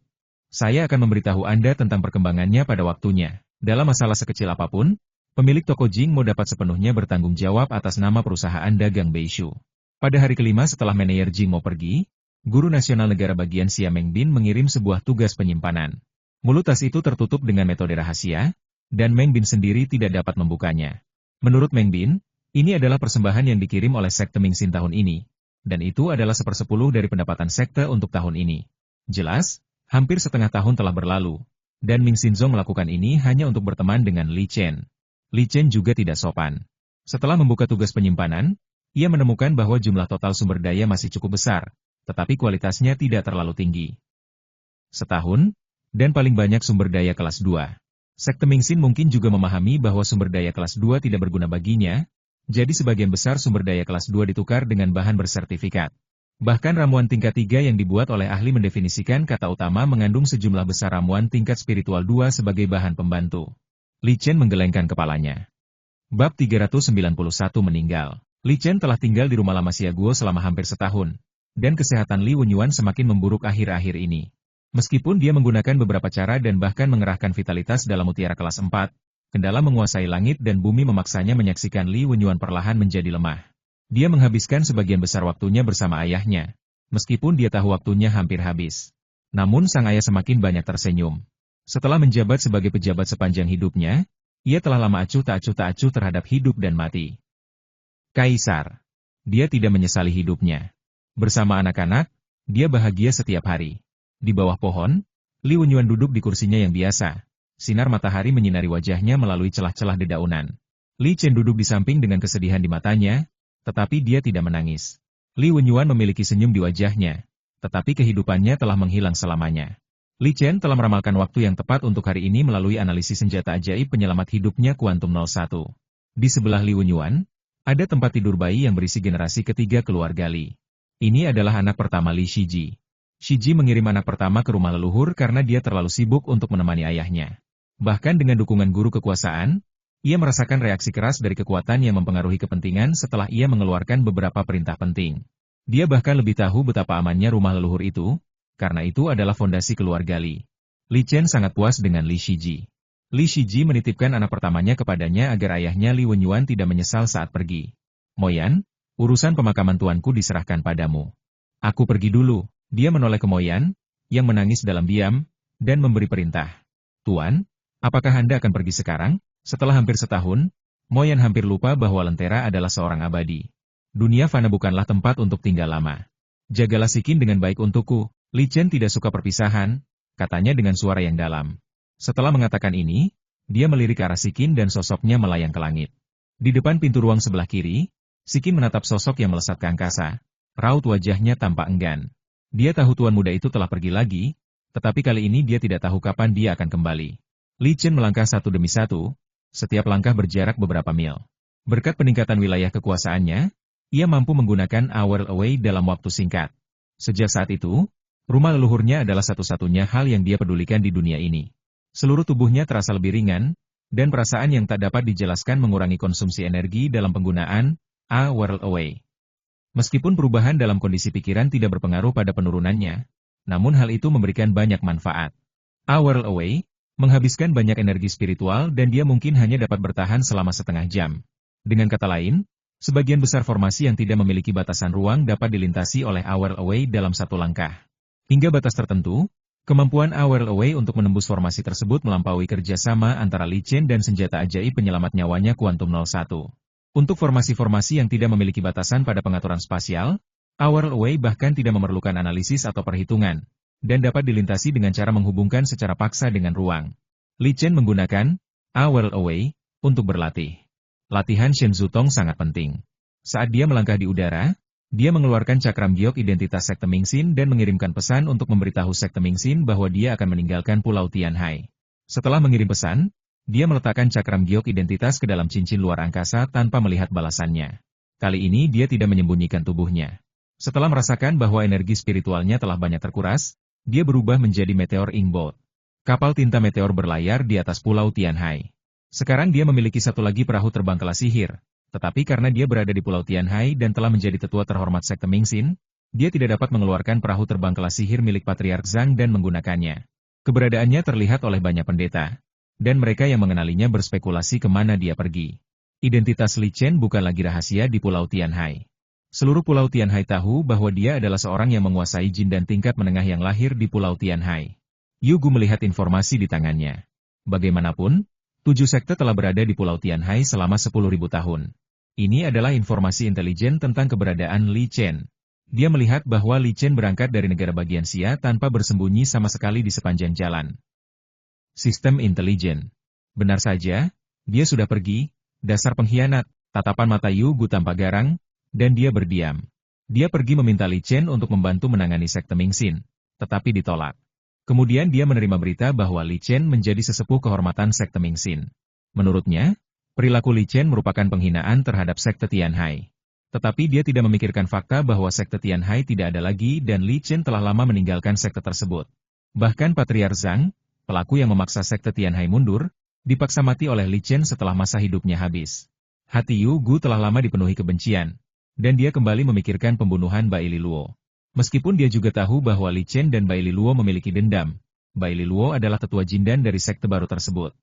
Saya akan memberitahu Anda tentang perkembangannya pada waktunya. Dalam masalah sekecil apapun, pemilik toko Jingmo dapat sepenuhnya bertanggung jawab atas nama perusahaan dagang Beishu. Pada hari kelima setelah manajer Jingmo pergi, Guru Nasional Negara Bagian Xia Mengbin mengirim sebuah tugas penyimpanan. Mulut tas itu tertutup dengan metode rahasia, dan Mengbin sendiri tidak dapat membukanya. Menurut Mengbin, ini adalah persembahan yang dikirim oleh Sekte Mingxin tahun ini, dan itu adalah 1/10 dari pendapatan sekte untuk tahun ini. Jelas, hampir setengah tahun telah berlalu, dan Mingxin Zhong melakukan ini hanya untuk berteman dengan Li Chen. Li Chen juga tidak sopan. Setelah membuka tugas penyimpanan, ia menemukan bahwa jumlah total sumber daya masih cukup besar, tetapi kualitasnya tidak terlalu tinggi. Setahun, dan paling banyak sumber daya kelas 2. Sekte Mingxin mungkin juga memahami bahwa sumber daya kelas 2 tidak berguna baginya, jadi sebagian besar sumber daya kelas 2 ditukar dengan bahan bersertifikat. Bahkan ramuan tingkat 3 yang dibuat oleh ahli mendefinisikan kata utama mengandung sejumlah besar ramuan tingkat spiritual 2 sebagai bahan pembantu. Li Chen menggelengkan kepalanya. Bab 391 meninggal. Li Chen telah tinggal di rumah lama Xia Guo selama hampir setahun, dan kesehatan Li Wenyuan semakin memburuk akhir-akhir ini. Meskipun dia menggunakan beberapa cara dan bahkan mengerahkan vitalitas dalam mutiara kelas 4, kendala menguasai langit dan bumi memaksanya menyaksikan Li Wenyuan perlahan menjadi lemah. Dia menghabiskan sebagian besar waktunya bersama ayahnya, meskipun dia tahu waktunya hampir habis. Namun sang ayah semakin banyak tersenyum. Setelah menjabat sebagai pejabat sepanjang hidupnya, ia telah lama acuh tak acuh terhadap hidup dan mati. Kaisar. Dia tidak menyesali hidupnya. Bersama anak-anak, dia bahagia setiap hari. Di bawah pohon, Li Wenyuan duduk di kursinya yang biasa. Sinar matahari menyinari wajahnya melalui celah-celah dedaunan. Li Chen duduk di samping dengan kesedihan di matanya, tetapi dia tidak menangis. Li Wenyuan memiliki senyum di wajahnya, tetapi kehidupannya telah menghilang selamanya. Li Chen telah meramalkan waktu yang tepat untuk hari ini melalui analisis senjata ajaib penyelamat hidupnya Kuantum 01. Di sebelah Li Wenyuan, ada tempat tidur bayi yang berisi generasi ketiga keluarga Li. Ini adalah anak pertama Li Shiji. Shiji mengirim anak pertama ke rumah leluhur karena dia terlalu sibuk untuk menemani ayahnya. Bahkan dengan dukungan guru kekuasaan, ia merasakan reaksi keras dari kekuatan yang mempengaruhi kepentingan setelah ia mengeluarkan beberapa perintah penting. Dia bahkan lebih tahu betapa amannya rumah leluhur itu, karena itu adalah fondasi keluarga Li. Li Chen sangat puas dengan Li Shiji. Li Shiji menitipkan anak pertamanya kepadanya agar ayahnya Li Wenyuan tidak menyesal saat pergi. Moyan, urusan pemakaman tuanku diserahkan padamu. Aku pergi dulu. Dia menoleh ke Moyan, yang menangis dalam diam, dan memberi perintah. Tuan, apakah Anda akan pergi sekarang? Setelah hampir setahun, Moyan hampir lupa bahwa Lentera adalah seorang abadi. Dunia fana bukanlah tempat untuk tinggal lama. Jagalah Sikin dengan baik untukku. Li Chen tidak suka perpisahan, katanya dengan suara yang dalam. Setelah mengatakan ini, dia melirik ke arah Sikin dan sosoknya melayang ke langit. Di depan pintu ruang sebelah kiri, Sikin menatap sosok yang melesat ke angkasa. Raut wajahnya tampak enggan. Dia tahu tuan muda itu telah pergi lagi, tetapi kali ini dia tidak tahu kapan dia akan kembali. Li Chen melangkah satu demi satu, setiap langkah berjarak beberapa mil. Berkat peningkatan wilayah kekuasaannya, ia mampu menggunakan A World Away dalam waktu singkat. Sejak saat itu, rumah leluhurnya adalah satu-satunya hal yang dia pedulikan di dunia ini. Seluruh tubuhnya terasa lebih ringan, dan perasaan yang tak dapat dijelaskan mengurangi konsumsi energi dalam penggunaan A World Away. Meskipun perubahan dalam kondisi pikiran tidak berpengaruh pada penurunannya, namun hal itu memberikan banyak manfaat. A World Away menghabiskan banyak energi spiritual dan dia mungkin hanya dapat bertahan selama setengah jam. Dengan kata lain, sebagian besar formasi yang tidak memiliki batasan ruang dapat dilintasi oleh A World Away dalam satu langkah. Hingga batas tertentu, kemampuan A World Away untuk menembus formasi tersebut melampaui kerjasama antara Li Chen dan senjata ajaib penyelamat nyawanya Kuantum 01. Untuk formasi-formasi yang tidak memiliki batasan pada pengaturan spasial, A World Away bahkan tidak memerlukan analisis atau perhitungan, dan dapat dilintasi dengan cara menghubungkan secara paksa dengan ruang. Li Chen menggunakan A World Away untuk berlatih. Latihan Shen Zutong sangat penting. Saat dia melangkah di udara, dia mengeluarkan cakram giok identitas Sekte Mingxin dan mengirimkan pesan untuk memberitahu Sekte Mingxin bahwa dia akan meninggalkan Pulau Tianhai. Setelah mengirim pesan, dia meletakkan cakram giok identitas ke dalam cincin luar angkasa tanpa melihat balasannya. Kali ini dia tidak menyembunyikan tubuhnya. Setelah merasakan bahwa energi spiritualnya telah banyak terkuras, dia berubah menjadi Meteor Ink Boat. Kapal tinta meteor berlayar di atas Pulau Tianhai. Sekarang dia memiliki satu lagi perahu terbang kelas sihir. Tetapi karena dia berada di Pulau Tianhai dan telah menjadi tetua terhormat Sekte Mingxin, dia tidak dapat mengeluarkan perahu terbang kelas sihir milik Patriark Zhang dan menggunakannya. Keberadaannya terlihat oleh banyak pendeta, dan mereka yang mengenalinya berspekulasi kemana dia pergi. Identitas Li Chen bukan lagi rahasia di Pulau Tianhai. Seluruh Pulau Tianhai tahu bahwa dia adalah seorang yang menguasai jin dan tingkat menengah yang lahir di Pulau Tianhai. Yu Gu melihat informasi di tangannya. Bagaimanapun, 7 sekte telah berada di Pulau Tianhai selama 10.000 tahun. Ini adalah informasi intelijen tentang keberadaan Li Chen. Dia melihat bahwa Li Chen berangkat dari negara bagian Xia tanpa bersembunyi sama sekali di sepanjang jalan. Sistem intelijen. Benar saja, dia sudah pergi, dasar pengkhianat, tatapan mata Yu Gu tampak garang, dan dia berdiam. Dia pergi meminta Li Chen untuk membantu menangani Sekte Mingxin, tetapi ditolak. Kemudian dia menerima berita bahwa Li Chen menjadi sesepuh kehormatan Sekte Mingxin. Menurutnya, perilaku Li Chen merupakan penghinaan terhadap Sekte Tianhai. Tetapi dia tidak memikirkan fakta bahwa Sekte Tianhai tidak ada lagi dan Li Chen telah lama meninggalkan sekte tersebut. Bahkan Patriark Zhang, pelaku yang memaksa Sekte Tianhai mundur, Dipaksa mati oleh Li Chen setelah masa hidupnya habis. Hati Yu Gu telah lama dipenuhi kebencian, dan dia kembali memikirkan pembunuhan Bai Li Luo. Meskipun dia juga tahu bahwa Li Chen dan Bai Li Luo memiliki dendam, Bai Li Luo adalah tetua Jindan dari sekte baru tersebut.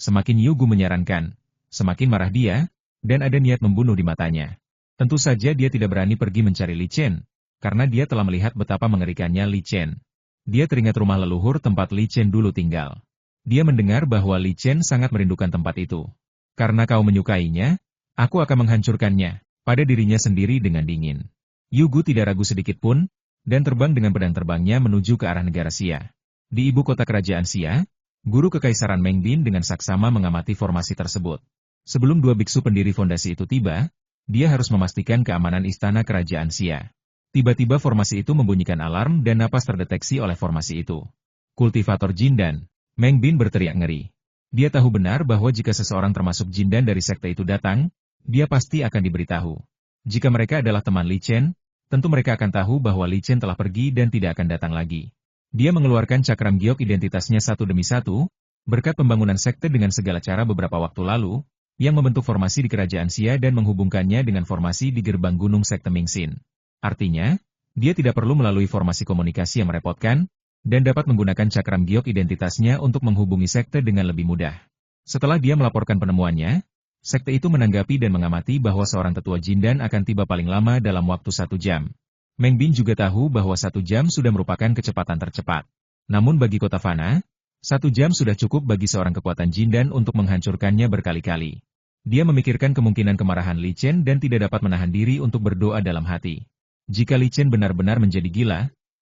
Semakin Yu Gu menyarankan, semakin marah dia, dan ada niat membunuh di matanya. Tentu saja dia tidak berani pergi mencari Li Chen, karena dia telah melihat betapa mengerikannya Li Chen. Dia teringat rumah leluhur tempat Li Chen dulu tinggal. Dia mendengar bahwa Li Chen sangat merindukan tempat itu. Karena kau menyukainya, aku akan menghancurkannya, pada dirinya sendiri dengan dingin. Yu Gu tidak ragu sedikit pun, dan terbang dengan pedang terbangnya menuju ke arah negara Xia. Di ibu kota kerajaan Xia, guru kekaisaran Meng Bin dengan saksama mengamati formasi tersebut. Sebelum dua biksu pendiri fondasi itu tiba, dia harus memastikan keamanan istana kerajaan Xia. Tiba-tiba formasi itu membunyikan alarm dan napas terdeteksi oleh formasi itu. Kultivator Jindan. Meng Bin berteriak ngeri. Dia tahu benar bahwa jika seseorang termasuk Jindan dari sekte itu datang, dia pasti akan diberitahu. Jika mereka adalah teman Li Chen, tentu mereka akan tahu bahwa Li Chen telah pergi dan tidak akan datang lagi. Dia mengeluarkan cakram giok identitasnya satu demi satu, berkat pembangunan sekte dengan segala cara beberapa waktu lalu, yang membentuk formasi di kerajaan Xia dan menghubungkannya dengan formasi di gerbang gunung sekte Mingxin. Artinya, dia tidak perlu melalui formasi komunikasi yang merepotkan, dan dapat menggunakan cakram giok identitasnya untuk menghubungi sekte dengan lebih mudah. Setelah dia melaporkan penemuannya, sekte itu menanggapi dan mengamati bahwa seorang tetua Jindan akan tiba paling lama dalam waktu 1 jam. Meng Bin juga tahu bahwa 1 jam sudah merupakan kecepatan tercepat. Namun bagi kota Fana, 1 jam sudah cukup bagi seorang kekuatan Jindan untuk menghancurkannya berkali-kali. Dia memikirkan kemungkinan kemarahan Li Chen dan tidak dapat menahan diri untuk berdoa dalam hati. Jika Li Chen benar-benar menjadi gila,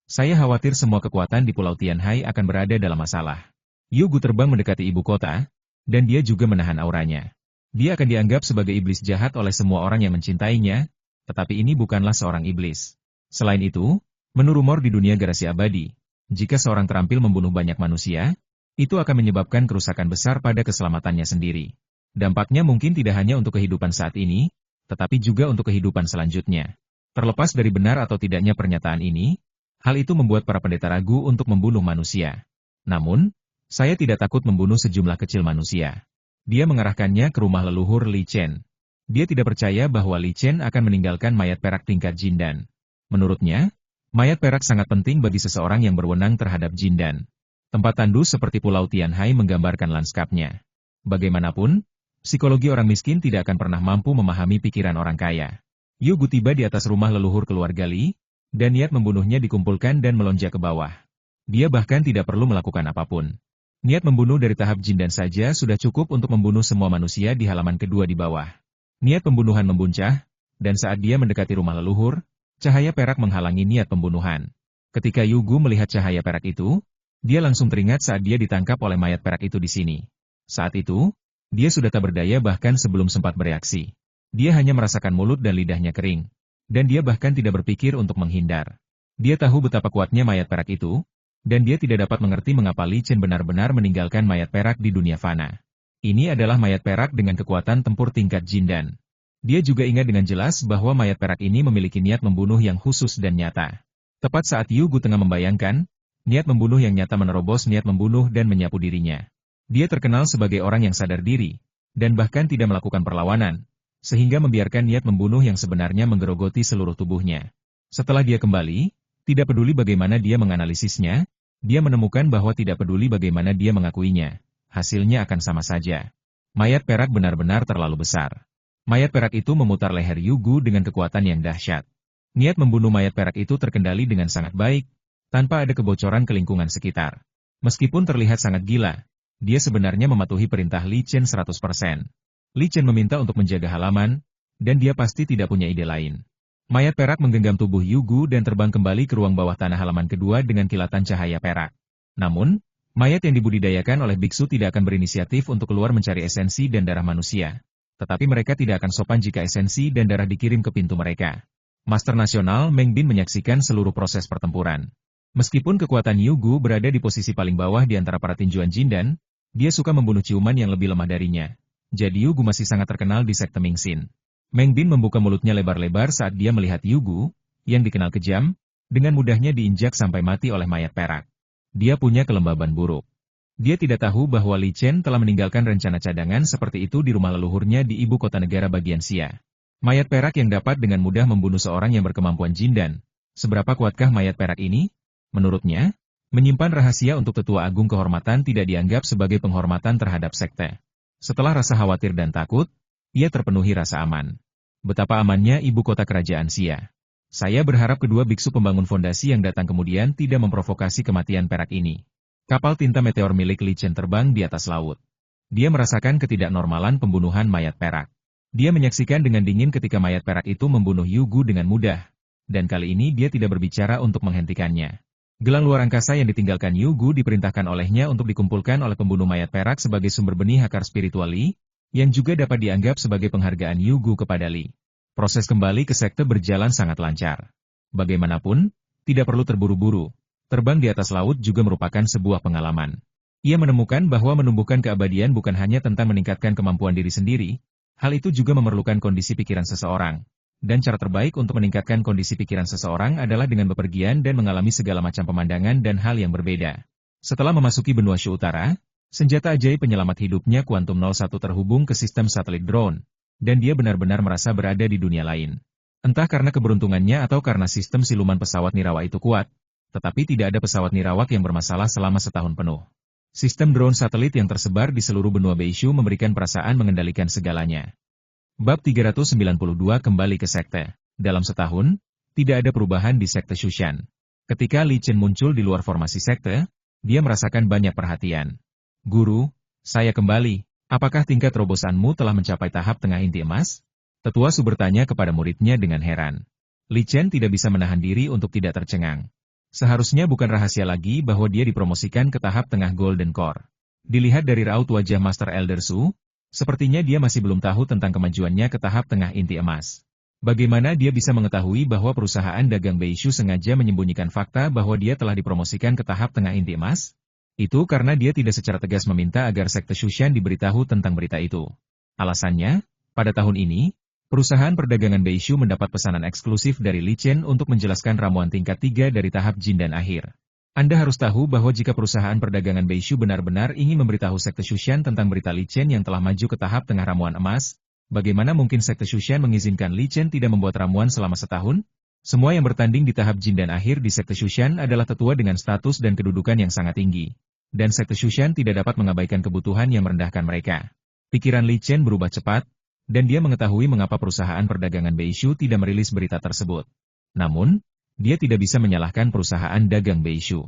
saya khawatir semua kekuatan di Pulau Tianhai akan berada dalam masalah. Yu Gu terbang mendekati ibu kota, dan dia juga menahan auranya. Dia akan dianggap sebagai iblis jahat oleh semua orang yang mencintainya, tetapi ini bukanlah seorang iblis. Selain itu, menurut rumor di dunia garasi abadi, jika seorang terampil membunuh banyak manusia, itu akan menyebabkan kerusakan besar pada keselamatannya sendiri. Dampaknya mungkin tidak hanya untuk kehidupan saat ini, tetapi juga untuk kehidupan selanjutnya. Terlepas dari benar atau tidaknya pernyataan ini, hal itu membuat para pendeta ragu untuk membunuh manusia. Namun, saya tidak takut membunuh sejumlah kecil manusia. Dia mengarahkannya ke rumah leluhur Li Chen. Dia tidak percaya bahwa Li Chen akan meninggalkan mayat perak tingkat Jindan. Menurutnya, mayat perak sangat penting bagi seseorang yang berwenang terhadap Jindan. Tempat tandus seperti Pulau Tianhai menggambarkan lanskapnya. Bagaimanapun, psikologi orang miskin tidak akan pernah mampu memahami pikiran orang kaya. Yu Gu tiba di atas rumah leluhur keluarga Li, dan niat membunuhnya dikumpulkan dan melonjak ke bawah. Dia bahkan tidak perlu melakukan apapun. Niat membunuh dari tahap Jindan saja sudah cukup untuk membunuh semua manusia di halaman kedua di bawah. Niat pembunuhan membuncah, dan saat dia mendekati rumah leluhur, cahaya perak menghalangi niat pembunuhan. Ketika Yu Gu melihat cahaya perak itu, dia langsung teringat saat dia ditangkap oleh mayat perak itu di sini. Saat itu, dia sudah tak berdaya bahkan sebelum sempat bereaksi. Dia hanya merasakan mulut dan lidahnya kering. Dan dia bahkan tidak berpikir untuk menghindar. Dia tahu betapa kuatnya mayat perak itu, dan dia tidak dapat mengerti mengapa Li Chen benar-benar meninggalkan mayat perak di dunia fana. Ini adalah mayat perak dengan kekuatan tempur tingkat Jindan. Dia juga ingat dengan jelas bahwa mayat perak ini memiliki niat membunuh yang khusus dan nyata. Tepat saat Yu Gu tengah membayangkan, niat membunuh yang nyata menerobos niat membunuh dan menyapu dirinya. Dia terkenal sebagai orang yang sadar diri, dan bahkan tidak melakukan perlawanan, sehingga membiarkan niat membunuh yang sebenarnya menggerogoti seluruh tubuhnya. Setelah dia kembali, tidak peduli bagaimana dia menganalisisnya, dia menemukan bahwa tidak peduli bagaimana dia mengakuinya, hasilnya akan sama saja. Mayat perak benar-benar terlalu besar. Mayat perak itu memutar leher Yu Gu dengan kekuatan yang dahsyat. Niat membunuh mayat perak itu terkendali dengan sangat baik, tanpa ada kebocoran ke lingkungan sekitar. Meskipun terlihat sangat gila, dia sebenarnya mematuhi perintah Li Chen 100%. Li Chen meminta untuk menjaga halaman, dan dia pasti tidak punya ide lain. Mayat perak menggenggam tubuh Yu Gu dan terbang kembali ke ruang bawah tanah halaman kedua dengan kilatan cahaya perak. Namun, mayat yang dibudidayakan oleh biksu tidak akan berinisiatif untuk keluar mencari esensi dan darah manusia. Tetapi mereka tidak akan sopan jika esensi dan darah dikirim ke pintu mereka. Master Nasional Meng Bin menyaksikan seluruh proses pertempuran. Meskipun kekuatan Yu Gu berada di posisi paling bawah di antara para tinjuan Jindan, dia suka membunuh ciuman yang lebih lemah darinya. Jadi Yu Gu masih sangat terkenal di sekte Mingxin. Meng Bin membuka mulutnya lebar-lebar saat dia melihat Yu Gu, yang dikenal kejam, dengan mudahnya diinjak sampai mati oleh mayat perak. Dia punya kelembaban buruk. Dia tidak tahu bahwa Li Chen telah meninggalkan rencana cadangan seperti itu di rumah leluhurnya di ibu kota negara bagian Xia. Mayat perak yang dapat dengan mudah membunuh seorang yang berkemampuan Jindan. Seberapa kuatkah mayat perak ini? Menurutnya, menyimpan rahasia untuk tetua agung kehormatan tidak dianggap sebagai penghormatan terhadap sekte. Setelah rasa khawatir dan takut, ia terpenuhi rasa aman. Betapa amannya ibu kota kerajaan Xia. Saya berharap kedua biksu pembangun fondasi yang datang kemudian tidak memprovokasi kematian perak ini. Kapal tinta meteor milik Li Chen terbang di atas laut. Dia merasakan ketidaknormalan pembunuhan mayat perak. Dia menyaksikan dengan dingin ketika mayat perak itu membunuh Yu Gu dengan mudah. Dan kali ini dia tidak berbicara untuk menghentikannya. Gelang luar angkasa yang ditinggalkan Yu Gu diperintahkan olehnya untuk dikumpulkan oleh pembunuh mayat perak sebagai sumber benih akar spiritual Li, yang juga dapat dianggap sebagai penghargaan Yu Gu kepada Li. Proses kembali ke sekte berjalan sangat lancar. Bagaimanapun, tidak perlu terburu-buru. Terbang di atas laut juga merupakan sebuah pengalaman. Ia menemukan bahwa menumbuhkan keabadian bukan hanya tentang meningkatkan kemampuan diri sendiri, hal itu juga memerlukan kondisi pikiran seseorang. Dan cara terbaik untuk meningkatkan kondisi pikiran seseorang adalah dengan bepergian dan mengalami segala macam pemandangan dan hal yang berbeda. Setelah memasuki benua Shu Utara, senjata ajaib penyelamat hidupnya Quantum 01 terhubung ke sistem satelit drone, dan dia benar-benar merasa berada di dunia lain. Entah karena keberuntungannya atau karena sistem siluman pesawat Nirawa itu kuat, tetapi tidak ada pesawat nirawak yang bermasalah selama setahun penuh. Sistem drone satelit yang tersebar di seluruh benua Beishu memberikan perasaan mengendalikan segalanya. Bab 392 kembali ke sekte. Dalam setahun, tidak ada perubahan di sekte Shushan. Ketika Li Chen muncul di luar formasi sekte, dia merasakan banyak perhatian. Guru, saya kembali. Apakah tingkat terobosanmu telah mencapai tahap tengah inti emas? Tetua Su bertanya kepada muridnya dengan heran. Li Chen tidak bisa menahan diri untuk tidak tercengang. Seharusnya bukan rahasia lagi bahwa dia dipromosikan ke tahap tengah Golden Core. Dilihat dari raut wajah Master Elder Su, sepertinya dia masih belum tahu tentang kemajuannya ke tahap tengah inti emas. Bagaimana dia bisa mengetahui bahwa perusahaan dagang Beishu sengaja menyembunyikan fakta bahwa dia telah dipromosikan ke tahap tengah inti emas? Itu karena dia tidak secara tegas meminta agar sekte Shushan diberitahu tentang berita itu. Alasannya, pada tahun ini, perusahaan perdagangan Beishu mendapat pesanan eksklusif dari Li Chen untuk menjelaskan ramuan tingkat 3 dari tahap Jin dan akhir. Anda harus tahu bahwa jika perusahaan perdagangan Beishu benar-benar ingin memberitahu sekte Shushan tentang berita Li Chen yang telah maju ke tahap tengah ramuan emas, bagaimana mungkin sekte Shushan mengizinkan Li Chen tidak membuat ramuan selama setahun? Semua yang bertanding di tahap Jin dan akhir di sekte Shushan adalah tetua dengan status dan kedudukan yang sangat tinggi. Dan sekte Shushan tidak dapat mengabaikan kebutuhan yang merendahkan mereka. Pikiran Li Chen berubah cepat, dan dia mengetahui mengapa perusahaan perdagangan Beishu tidak merilis berita tersebut. Namun, dia tidak bisa menyalahkan perusahaan dagang Beishu.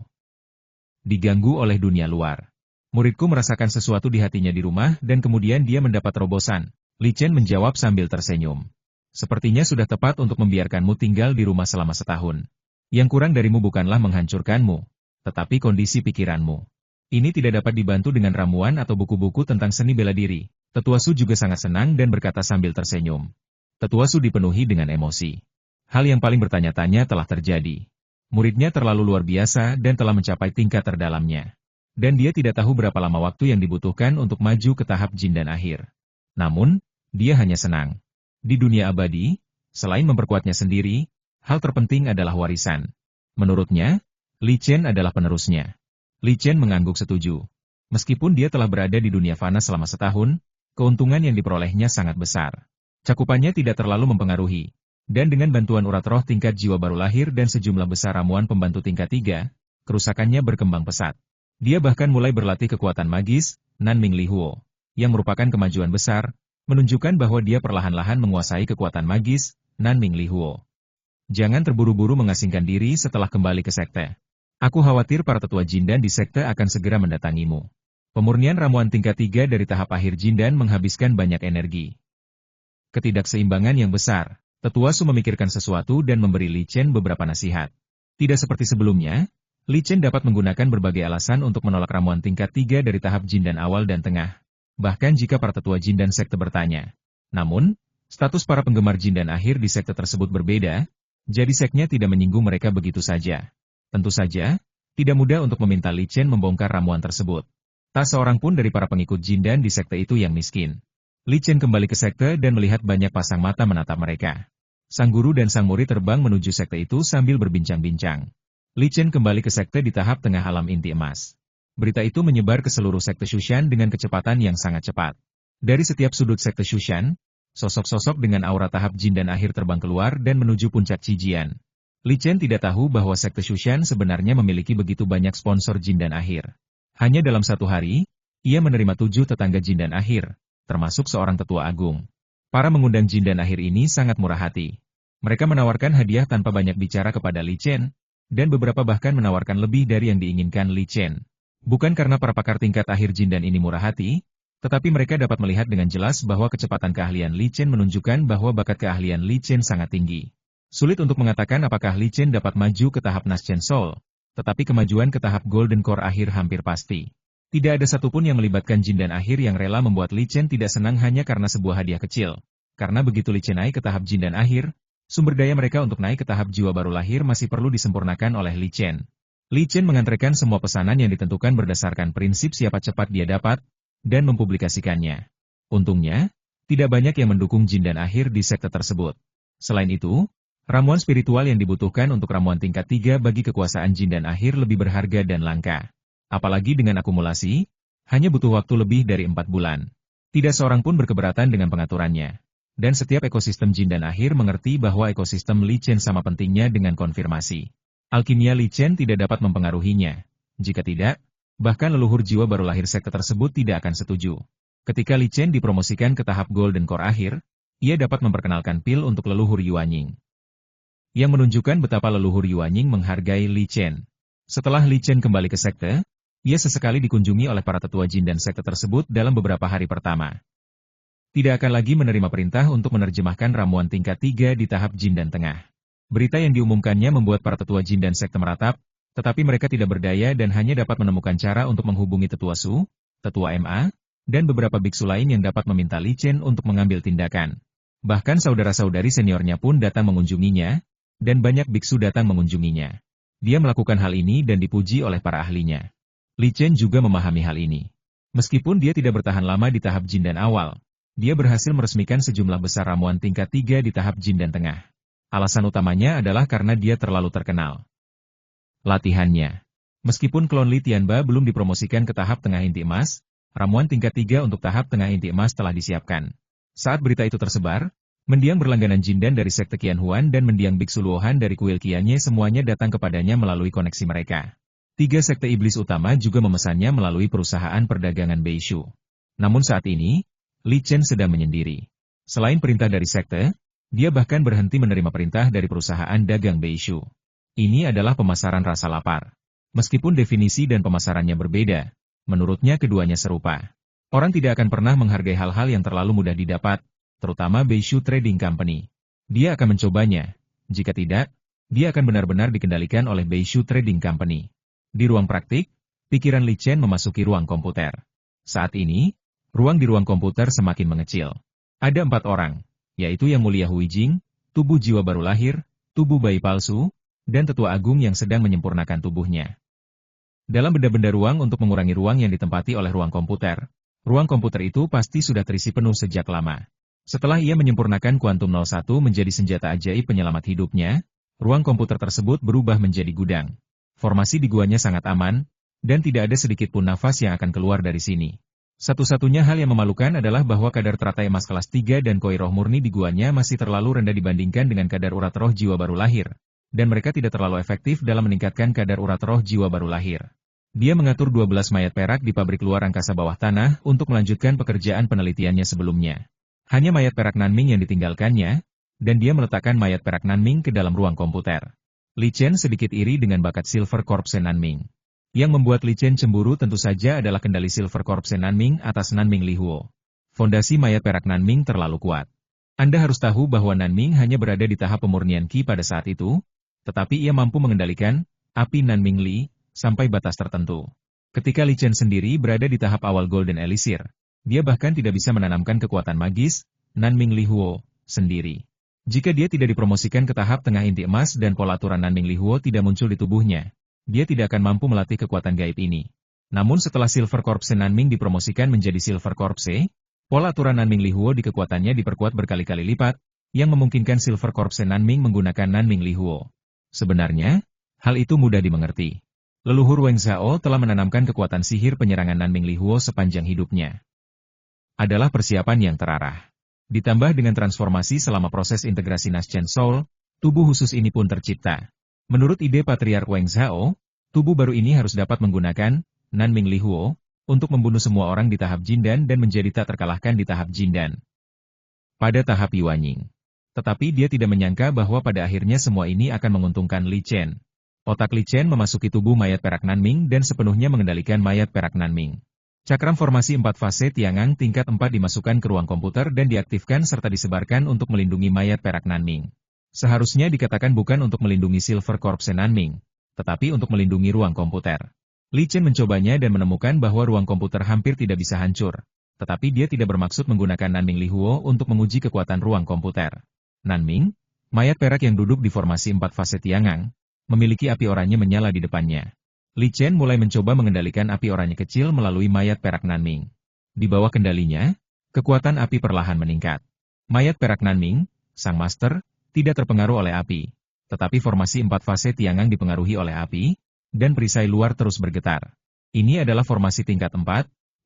Diganggu oleh dunia luar. Muridku merasakan sesuatu di hatinya di rumah dan kemudian dia mendapat terobosan. Li Chen menjawab sambil tersenyum. Sepertinya sudah tepat untuk membiarkanmu tinggal di rumah selama setahun. Yang kurang darimu bukanlah menghancurkanmu, tetapi kondisi pikiranmu. Ini tidak dapat dibantu dengan ramuan atau buku-buku tentang seni bela diri. Tetua Su juga sangat senang dan berkata sambil tersenyum. Tetua Su dipenuhi dengan emosi. Hal yang paling bertanya-tanya telah terjadi. Muridnya terlalu luar biasa dan telah mencapai tingkat terdalamnya. Dan dia tidak tahu berapa lama waktu yang dibutuhkan untuk maju ke tahap Jin dan akhir. Namun, dia hanya senang. Di dunia abadi, selain memperkuatnya sendiri, hal terpenting adalah warisan. Menurutnya, Li Chen adalah penerusnya. Li Chen mengangguk setuju. Meskipun dia telah berada di dunia fana selama setahun, keuntungan yang diperolehnya sangat besar. Cakupannya tidak terlalu mempengaruhi. Dan dengan bantuan urat roh tingkat jiwa baru lahir dan sejumlah besar ramuan pembantu tingkat 3, kerusakannya berkembang pesat. Dia bahkan mulai berlatih kekuatan magis, Nanming Li Huo, yang merupakan kemajuan besar, menunjukkan bahwa dia perlahan-lahan menguasai kekuatan magis, Nanming Li Huo. Jangan terburu-buru mengasingkan diri setelah kembali ke sekte. Aku khawatir para tetua Jindan di sekte akan segera mendatangimu. Pemurnian ramuan tingkat 3 dari tahap akhir Jindan menghabiskan banyak energi. Ketidakseimbangan yang besar. Tetua Su memikirkan sesuatu dan memberi Li Chen beberapa nasihat. Tidak seperti sebelumnya, Li Chen dapat menggunakan berbagai alasan untuk menolak ramuan tingkat 3 dari tahap Jindan awal dan tengah. Bahkan jika para tetua Jindan sekte bertanya. Namun, status para penggemar Jindan akhir di sekte tersebut berbeda, jadi seknya tidak menyinggung mereka begitu saja. Tentu saja, tidak mudah untuk meminta Li Chen membongkar ramuan tersebut. Tak seorang pun dari para pengikut Jindan di sekte itu yang miskin. Li Chen kembali ke sekte dan melihat banyak pasang mata menatap mereka. Sang guru dan sang murid terbang menuju sekte itu sambil berbincang-bincang. Li Chen kembali ke sekte di tahap tengah alam inti emas. Berita itu menyebar ke seluruh sekte Shushan dengan kecepatan yang sangat cepat. Dari setiap sudut sekte Shushan, sosok-sosok dengan aura tahap jin dan akhir terbang keluar dan menuju puncak Cijian. Li Chen tidak tahu bahwa sekte Shushan sebenarnya memiliki begitu banyak sponsor jin dan akhir. Hanya dalam satu hari, ia menerima 7 tetangga jin dan akhir, termasuk seorang tetua agung. Para mengundang jin dan akhir ini sangat murah hati. Mereka menawarkan hadiah tanpa banyak bicara kepada Li Chen, dan beberapa bahkan menawarkan lebih dari yang diinginkan Li Chen. Bukan karena para pakar tingkat akhir jin dan ini murah hati, tetapi mereka dapat melihat dengan jelas bahwa kecepatan keahlian Li Chen menunjukkan bahwa bakat keahlian Li Chen sangat tinggi. Sulit untuk mengatakan apakah Li Chen dapat maju ke tahap Naschen Soul, tetapi kemajuan ke tahap Golden Core akhir hampir pasti. Tidak ada satupun yang melibatkan jin dan akhir yang rela membuat Li Chen tidak senang hanya karena sebuah hadiah kecil. Karena begitu Li Chen naik ke tahap jin dan akhir, sumber daya mereka untuk naik ke tahap jiwa baru lahir masih perlu disempurnakan oleh Li Chen. Li Chen mengantarkan semua pesanan yang ditentukan berdasarkan prinsip siapa cepat dia dapat, dan mempublikasikannya. Untungnya, tidak banyak yang mendukung jin dan akhir di sekte tersebut. Selain itu, ramuan spiritual yang dibutuhkan untuk ramuan tingkat 3 bagi kekuasaan jin dan akhir lebih berharga dan langka. Apalagi dengan akumulasi, hanya butuh waktu lebih dari 4 bulan. Tidak seorang pun berkeberatan dengan pengaturannya. Dan setiap ekosistem jin dan akhir mengerti bahwa ekosistem Li Chen sama pentingnya dengan konfirmasi. Alkimia Li Chen tidak dapat mempengaruhinya. Jika tidak, bahkan leluhur jiwa baru lahir sekte tersebut tidak akan setuju. Ketika Li Chen dipromosikan ke tahap Golden Core akhir, ia dapat memperkenalkan pil untuk leluhur Yuanying. Yang menunjukkan betapa leluhur Yuanying menghargai Li Chen. Setelah Li Chen kembali ke sekte, ia sesekali dikunjungi oleh para tetua jin dan sekte tersebut dalam beberapa hari pertama. Tidak akan lagi menerima perintah untuk menerjemahkan ramuan tingkat 3 di tahap jin dan tengah. Berita yang diumumkannya membuat para tetua jin dan sekte meratap, tetapi mereka tidak berdaya dan hanya dapat menemukan cara untuk menghubungi tetua Su, tetua MA, dan beberapa biksu lain yang dapat meminta Li Chen untuk mengambil tindakan. Bahkan saudara-saudari seniornya pun datang mengunjunginya, dan banyak biksu datang mengunjunginya. Dia melakukan hal ini dan dipuji oleh para ahlinya. Li Chen juga memahami hal ini. Meskipun dia tidak bertahan lama di tahap jin dan awal, dia berhasil meresmikan sejumlah besar ramuan tingkat 3 di tahap jin dan tengah. Alasan utamanya adalah karena dia terlalu terkenal. Latihannya. Meskipun klon Li Tianba belum dipromosikan ke tahap tengah inti emas, ramuan tingkat 3 untuk tahap tengah inti emas telah disiapkan. Saat berita itu tersebar, mendiang berlangganan Jindan dari sekte Qianhuan dan mendiang Biksu Luohan dari kuil Qianye semuanya datang kepadanya melalui koneksi mereka. 3 sekte iblis utama juga memesannya melalui perusahaan perdagangan Beishu. Namun saat ini, Li Chen sedang menyendiri. Selain perintah dari sekte, dia bahkan berhenti menerima perintah dari perusahaan dagang Beishu. Ini adalah pemasaran rasa lapar. Meskipun definisi dan pemasarannya berbeda, menurutnya keduanya serupa. Orang tidak akan pernah menghargai hal-hal yang terlalu mudah didapat, terutama Beishu Trading Company. Dia akan mencobanya. Jika tidak, dia akan benar-benar dikendalikan oleh Beishu Trading Company. Di ruang praktik, pikiran Li Chen memasuki ruang komputer. Saat ini, ruang di ruang komputer semakin mengecil. Ada 4 orang, yaitu Yang Mulia Huijing, tubuh jiwa baru lahir, tubuh bayi palsu, dan tetua agung yang sedang menyempurnakan tubuhnya. Dalam benda-benda ruang untuk mengurangi ruang yang ditempati oleh ruang komputer itu pasti sudah terisi penuh sejak lama. Setelah ia menyempurnakan Quantum 01 menjadi senjata ajaib penyelamat hidupnya, ruang komputer tersebut berubah menjadi gudang. Formasi di guanya sangat aman, dan tidak ada sedikit pun nafas yang akan keluar dari sini. Satu-satunya hal yang memalukan adalah bahwa kadar teratai emas kelas 3 dan koi roh murni di guanya masih terlalu rendah dibandingkan dengan kadar urat roh jiwa baru lahir, dan mereka tidak terlalu efektif dalam meningkatkan kadar urat roh jiwa baru lahir. Dia mengatur 12 mayat perak di pabrik luar angkasa bawah tanah untuk melanjutkan pekerjaan penelitiannya sebelumnya. Hanya mayat perak Nanming yang ditinggalkannya, dan dia meletakkan mayat perak Nanming ke dalam ruang komputer. Li Chen sedikit iri dengan bakat Silver Corpse Nanming. Yang membuat Li Chen cemburu tentu saja adalah kendali Silver Corpse Nanming atas Nanming Li Huo. Fondasi mayat perak Nanming terlalu kuat. Anda harus tahu bahwa Nanming hanya berada di tahap pemurnian Qi pada saat itu, tetapi ia mampu mengendalikan api Nanming Li sampai batas tertentu. Ketika Li Chen sendiri berada di tahap awal Golden Elixir, dia bahkan tidak bisa menanamkan kekuatan magis Nanming Li Huo sendiri. Jika dia tidak dipromosikan ke tahap tengah inti emas dan pola aturan Nanming Li Huo tidak muncul di tubuhnya, dia tidak akan mampu melatih kekuatan gaib ini. Namun setelah Silver Corpse Nanming dipromosikan menjadi Silver Corpse, pola aturan Nanming Li Huo di kekuatannya diperkuat berkali-kali lipat, yang memungkinkan Silver Corpse Nanming menggunakan Nanming Li Huo. Sebenarnya, hal itu mudah dimengerti. Leluhur Wang Zhao telah menanamkan kekuatan sihir penyerangan Nanming Li Huo sepanjang hidupnya. Adalah persiapan yang terarah. Ditambah dengan transformasi selama proses integrasi Naschen Soul, tubuh khusus ini pun tercipta. Menurut ide Patriark Wang Zhao, tubuh baru ini harus dapat menggunakan Nanming Li Huo untuk membunuh semua orang di tahap Jindan dan menjadi tak terkalahkan di tahap Jindan. Pada tahap Yuanying. Tetapi dia tidak menyangka bahwa pada akhirnya semua ini akan menguntungkan Li Chen. Otak Li Chen memasuki tubuh mayat perak Nanming dan sepenuhnya mengendalikan mayat perak Nanming. Cakram formasi 4 fase Tiangang tingkat 4 dimasukkan ke ruang komputer dan diaktifkan serta disebarkan untuk melindungi mayat perak Nanming. Seharusnya dikatakan bukan untuk melindungi Silver Corpse Nanming, tetapi untuk melindungi ruang komputer. Li Chen mencobanya dan menemukan bahwa ruang komputer hampir tidak bisa hancur, tetapi dia tidak bermaksud menggunakan Nanming Li Huo untuk menguji kekuatan ruang komputer. Nanming, mayat perak yang duduk di formasi 4 fase Tiangang, memiliki api oranye menyala di depannya. Li Chen mulai mencoba mengendalikan api oranye kecil melalui mayat perak Nanming. Di bawah kendalinya, kekuatan api perlahan meningkat. Mayat perak Nanming, sang master, tidak terpengaruh oleh api. Tetapi formasi 4 fase Tiangang dipengaruhi oleh api, dan perisai luar terus bergetar. Ini adalah formasi tingkat 4,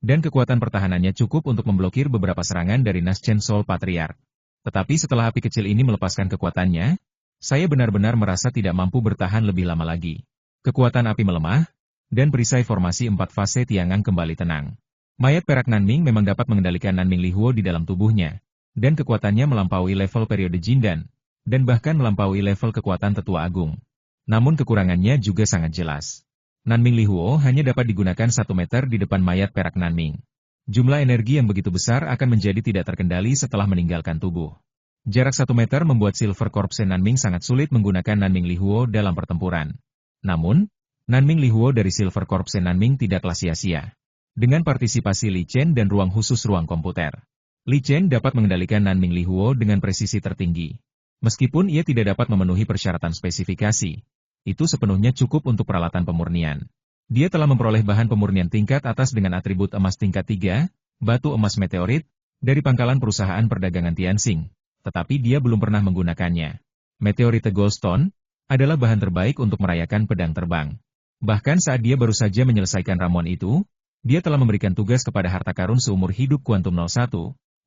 dan kekuatan pertahanannya cukup untuk memblokir beberapa serangan dari Naschen Soul Patriark. Tetapi setelah api kecil ini melepaskan kekuatannya, saya benar-benar merasa tidak mampu bertahan lebih lama lagi. Kekuatan api melemah, dan perisai formasi 4 fase Tiangang kembali tenang. Mayat perak Nanming memang dapat mengendalikan Nanming Li Huo di dalam tubuhnya, dan kekuatannya melampaui level periode Jindan, dan bahkan melampaui level kekuatan Tetua Agung. Namun kekurangannya juga sangat jelas. Nanming Li Huo hanya dapat digunakan 1 meter di depan mayat perak Nanming. Jumlah energi yang begitu besar akan menjadi tidak terkendali setelah meninggalkan tubuh. Jarak 1 meter membuat Silver Corpse Nanming sangat sulit menggunakan Nanming Li Huo dalam pertempuran. Namun, Nanming Li Huo dari Silver Corpse Nanming tidaklah sia-sia. Dengan partisipasi Li Chen dan ruang khusus ruang komputer, Li Chen dapat mengendalikan Nanming Li Huo dengan presisi tertinggi. Meskipun ia tidak dapat memenuhi persyaratan spesifikasi, itu sepenuhnya cukup untuk peralatan pemurnian. Dia telah memperoleh bahan pemurnian tingkat atas dengan atribut emas tingkat 3, batu emas meteorit, dari pangkalan perusahaan perdagangan Tianxing, tetapi dia belum pernah menggunakannya. Meteorite Goldstone adalah bahan terbaik untuk merayakan pedang terbang. Bahkan saat dia baru saja menyelesaikan ramuan itu, dia telah memberikan tugas kepada harta karun seumur hidup Quantum 01,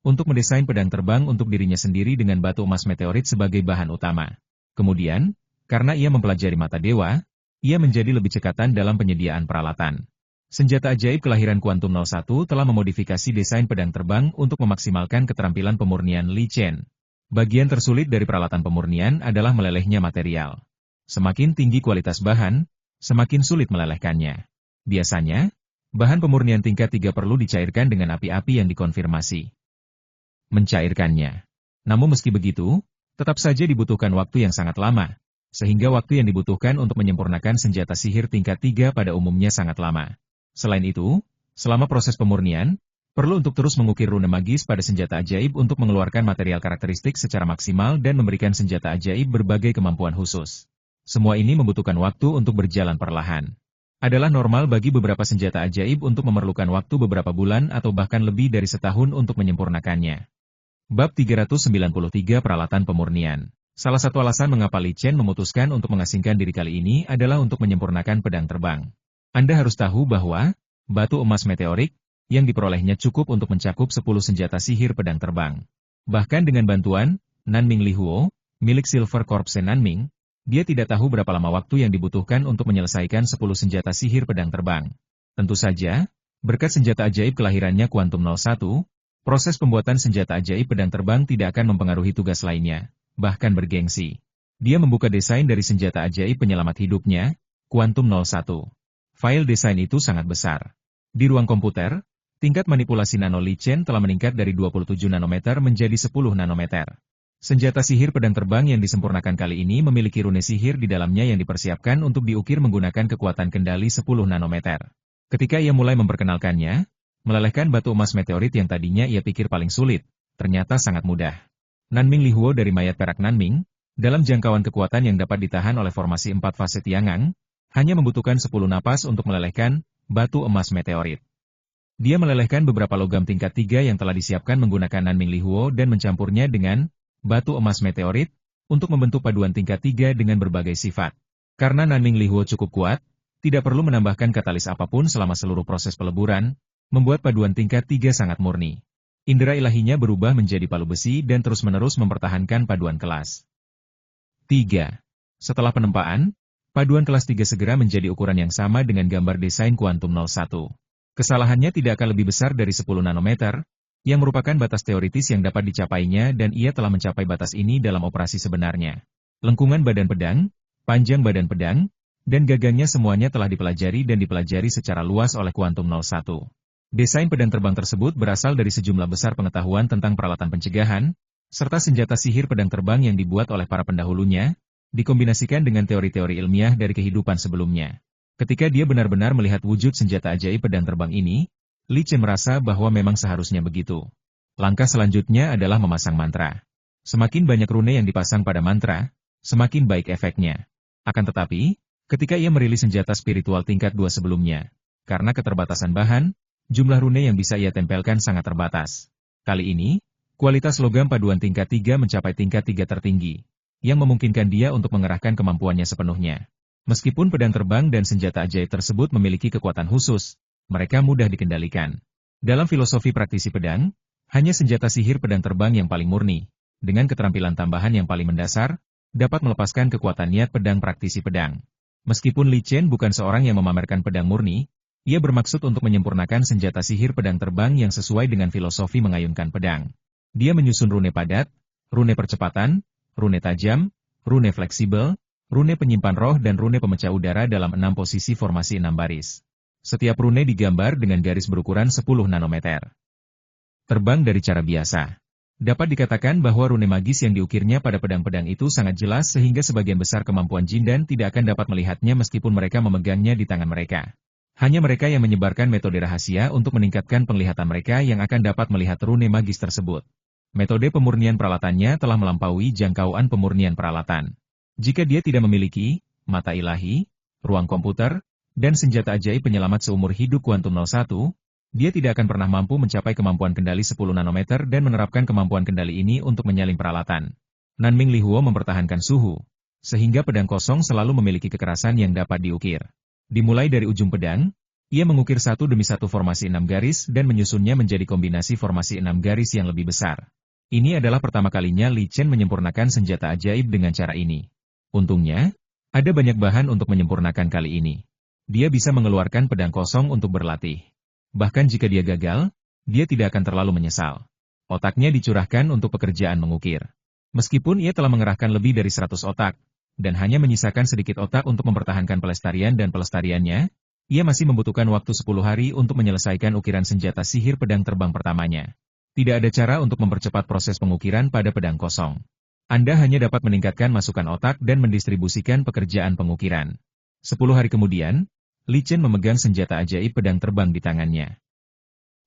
untuk mendesain pedang terbang untuk dirinya sendiri dengan batu emas meteorit sebagai bahan utama. Kemudian, karena ia mempelajari mata dewa, ia menjadi lebih cekatan dalam penyediaan peralatan. Senjata ajaib kelahiran Quantum 01 telah memodifikasi desain pedang terbang untuk memaksimalkan keterampilan pemurnian Li Chen. Bagian tersulit dari peralatan pemurnian adalah melelehnya material. Semakin tinggi kualitas bahan, semakin sulit melelehkannya. Biasanya, bahan pemurnian tingkat 3 perlu dicairkan dengan api-api yang dikonfirmasi. Mencairkannya. Namun meski begitu, tetap saja dibutuhkan waktu yang sangat lama, sehingga waktu yang dibutuhkan untuk menyempurnakan senjata sihir tingkat 3 pada umumnya sangat lama. Selain itu, selama proses pemurnian, perlu untuk terus mengukir rune magis pada senjata ajaib untuk mengeluarkan material karakteristik secara maksimal dan memberikan senjata ajaib berbagai kemampuan khusus. Semua ini membutuhkan waktu untuk berjalan perlahan. Adalah normal bagi beberapa senjata ajaib untuk memerlukan waktu beberapa bulan atau bahkan lebih dari setahun untuk menyempurnakannya. Bab 393 Peralatan Pemurnian. Salah satu alasan mengapa Li Chen memutuskan untuk mengasingkan diri kali ini adalah untuk menyempurnakan pedang terbang. Anda harus tahu bahwa, batu emas meteorik, yang diperolehnya cukup untuk mencakup 10 senjata sihir pedang terbang. Bahkan dengan bantuan, Nanming Li Huo, milik Silver Corpse Nanming, dia tidak tahu berapa lama waktu yang dibutuhkan untuk menyelesaikan 10 senjata sihir pedang terbang. Tentu saja, berkat senjata ajaib kelahirannya Quantum 01, proses pembuatan senjata ajaib pedang terbang tidak akan mempengaruhi tugas lainnya, bahkan bergengsi. Dia membuka desain dari senjata ajaib penyelamat hidupnya, Quantum 01. File desain itu sangat besar. Di ruang komputer, tingkat manipulasi nano Li Chen telah meningkat dari 27 nanometer menjadi 10 nanometer. Senjata sihir pedang terbang yang disempurnakan kali ini memiliki rune sihir di dalamnya yang dipersiapkan untuk diukir menggunakan kekuatan kendali 10 nanometer. Ketika ia mulai memperkenalkannya, melelehkan batu emas meteorit yang tadinya ia pikir paling sulit, ternyata sangat mudah. Nanming Li Huo dari mayat perak Nanming, dalam jangkauan kekuatan yang dapat ditahan oleh formasi 4 fase Tiangang, hanya membutuhkan 10 napas untuk melelehkan batu emas meteorit. Dia melelehkan beberapa logam tingkat 3 yang telah disiapkan menggunakan Nanming Li Huo dan mencampurnya dengan batu emas meteorit, untuk membentuk paduan tingkat 3 dengan berbagai sifat. Karena Nanming Li Huo cukup kuat, Tidak perlu menambahkan katalis apapun selama seluruh proses peleburan, membuat paduan tingkat 3 sangat murni. Indera ilahinya berubah menjadi palu besi dan terus-menerus mempertahankan paduan kelas 3. Setelah penempaan, paduan kelas 3 segera menjadi ukuran yang sama dengan gambar desain kuantum 01. Kesalahannya tidak akan lebih besar dari 10 nanometer, yang merupakan batas teoritis yang dapat dicapainya dan ia telah mencapai batas ini dalam operasi sebenarnya. Lengkungan badan pedang, panjang badan pedang, dan gagangnya semuanya telah dipelajari dan dipelajari secara luas oleh kuantum 01. Desain pedang terbang tersebut berasal dari sejumlah besar pengetahuan tentang peralatan pencegahan, serta senjata sihir pedang terbang yang dibuat oleh para pendahulunya, dikombinasikan dengan teori-teori ilmiah dari kehidupan sebelumnya. Ketika dia benar-benar melihat wujud senjata ajaib pedang terbang ini, Li Chen merasa bahwa memang seharusnya begitu. Langkah selanjutnya adalah memasang mantra. Semakin banyak rune yang dipasang pada mantra, semakin baik efeknya. Akan tetapi, ketika ia merilis senjata spiritual tingkat 2 sebelumnya, karena keterbatasan bahan, jumlah rune yang bisa ia tempelkan sangat terbatas. Kali ini, kualitas logam paduan tingkat 3 mencapai tingkat 3 tertinggi, yang memungkinkan dia untuk mengerahkan kemampuannya sepenuhnya. Meskipun pedang terbang dan senjata ajaib tersebut memiliki kekuatan khusus, mereka mudah dikendalikan. Dalam filosofi praktisi pedang, hanya senjata sihir pedang terbang yang paling murni, dengan keterampilan tambahan yang paling mendasar, dapat melepaskan kekuatan niat pedang praktisi pedang. Meskipun Li Chen bukan seorang yang memamerkan pedang murni, ia bermaksud untuk menyempurnakan senjata sihir pedang terbang yang sesuai dengan filosofi mengayunkan pedang. Dia menyusun rune padat, rune percepatan, rune tajam, rune fleksibel, rune penyimpan roh dan rune pemecah udara dalam 6 posisi formasi 6 baris. Setiap rune digambar dengan garis berukuran 10 nanometer. Terbang dari cara biasa. Dapat dikatakan bahwa rune magis yang diukirnya pada pedang-pedang itu sangat jelas sehingga sebagian besar kemampuan Jindan tidak akan dapat melihatnya meskipun mereka memegangnya di tangan mereka. Hanya mereka yang menyebarkan metode rahasia untuk meningkatkan penglihatan mereka yang akan dapat melihat rune magis tersebut. Metode pemurnian peralatannya telah melampaui jangkauan pemurnian peralatan. Jika dia tidak memiliki mata ilahi, ruang komputer, dan senjata ajaib penyelamat seumur hidup kuantum 01, dia tidak akan pernah mampu mencapai kemampuan kendali 10 nanometer dan menerapkan kemampuan kendali ini untuk menyalin peralatan. Nanming Lihuo mempertahankan suhu, sehingga pedang kosong selalu memiliki kekerasan yang dapat diukir. Dimulai dari ujung pedang, ia mengukir satu demi satu formasi 6 garis dan menyusunnya menjadi kombinasi formasi 6 garis yang lebih besar. Ini adalah pertama kalinya Li Chen menyempurnakan senjata ajaib dengan cara ini. Untungnya, ada banyak bahan untuk menyempurnakan kali ini. Dia bisa mengeluarkan pedang kosong untuk berlatih. Bahkan jika dia gagal, dia tidak akan terlalu menyesal. Otaknya dicurahkan untuk pekerjaan mengukir. Meskipun ia telah mengerahkan lebih dari 100 otak, dan hanya menyisakan sedikit otak untuk mempertahankan pelestarian dan pelestariannya, ia masih membutuhkan waktu 10 hari untuk menyelesaikan ukiran senjata sihir pedang terbang pertamanya. Tidak ada cara untuk mempercepat proses pengukiran pada pedang kosong. Anda hanya dapat meningkatkan masukan otak dan mendistribusikan pekerjaan pengukiran. 10 hari kemudian, Li Chen memegang senjata ajaib pedang terbang di tangannya.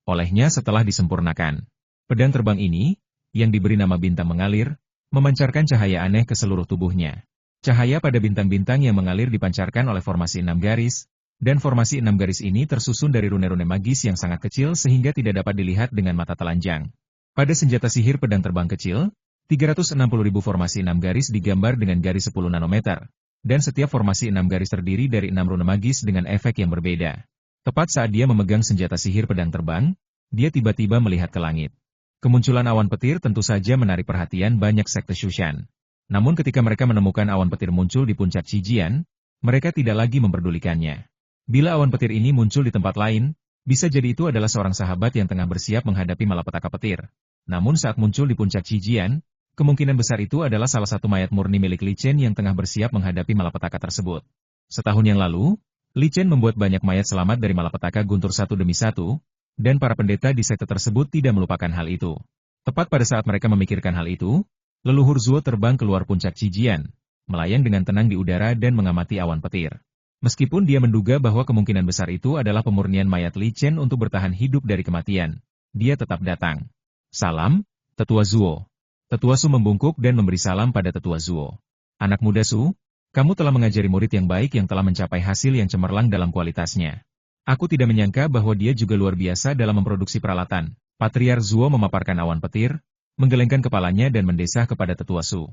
Olehnya setelah disempurnakan, pedang terbang ini, yang diberi nama bintang mengalir, memancarkan cahaya aneh ke seluruh tubuhnya. Cahaya pada bintang-bintang yang mengalir dipancarkan oleh formasi 6 garis, dan formasi 6 garis ini tersusun dari rune-rune magis yang sangat kecil sehingga tidak dapat dilihat dengan mata telanjang. Pada senjata sihir pedang terbang kecil, 360.000 formasi 6 garis digambar dengan garis 10 nanometer, dan setiap formasi 6 garis terdiri dari 6 rune magis dengan efek yang berbeda. Tepat saat dia memegang senjata sihir pedang terbang, dia tiba-tiba melihat ke langit. Kemunculan awan petir tentu saja menarik perhatian banyak sekte Shushan. Namun ketika mereka menemukan awan petir muncul di puncak Qijian, mereka tidak lagi memperdulikannya. Bila awan petir ini muncul di tempat lain, bisa jadi itu adalah seorang sahabat yang tengah bersiap menghadapi malapetaka petir. Namun saat muncul di puncak Qijian, kemungkinan besar itu adalah salah satu mayat murni milik Li Chen yang tengah bersiap menghadapi malapetaka tersebut. Setahun yang lalu, Li Chen membuat banyak mayat selamat dari malapetaka guntur satu demi satu, dan para pendeta di sekte tersebut tidak melupakan hal itu. Tepat pada saat mereka memikirkan hal itu, leluhur Zuo terbang keluar puncak Qijian, melayang dengan tenang di udara dan mengamati awan petir. Meskipun dia menduga bahwa kemungkinan besar itu adalah pemurnian mayat Li Chen untuk bertahan hidup dari kematian, dia tetap datang. Salam, Tetua Zuo. Tetua Su membungkuk dan memberi salam pada Tetua Zuo. Anak muda Su, kamu telah mengajari murid yang baik yang telah mencapai hasil yang cemerlang dalam kualitasnya. Aku tidak menyangka bahwa dia juga luar biasa dalam memproduksi peralatan. Patriark Zuo memaparkan awan petir, menggelengkan kepalanya dan mendesah kepada Tetua Su.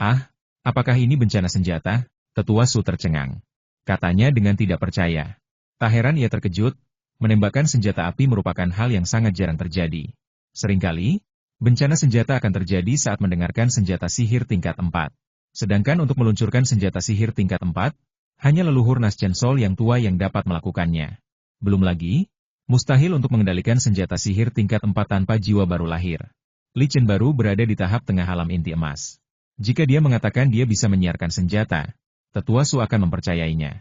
Ah, apakah ini bencana senjata? Tetua Su tercengang. Katanya dengan tidak percaya. Tak heran ia terkejut, menembakkan senjata api merupakan hal yang sangat jarang terjadi. Seringkali, bencana senjata akan terjadi saat mendengarkan senjata sihir tingkat 4. Sedangkan untuk meluncurkan senjata sihir tingkat 4, hanya leluhur Naschen Sol yang tua yang dapat melakukannya. Belum lagi, mustahil untuk mengendalikan senjata sihir tingkat 4 tanpa jiwa baru lahir. Li Chen baru berada di tahap tengah alam inti emas. Jika dia mengatakan dia bisa menyiarkan senjata, Tetua Su akan mempercayainya.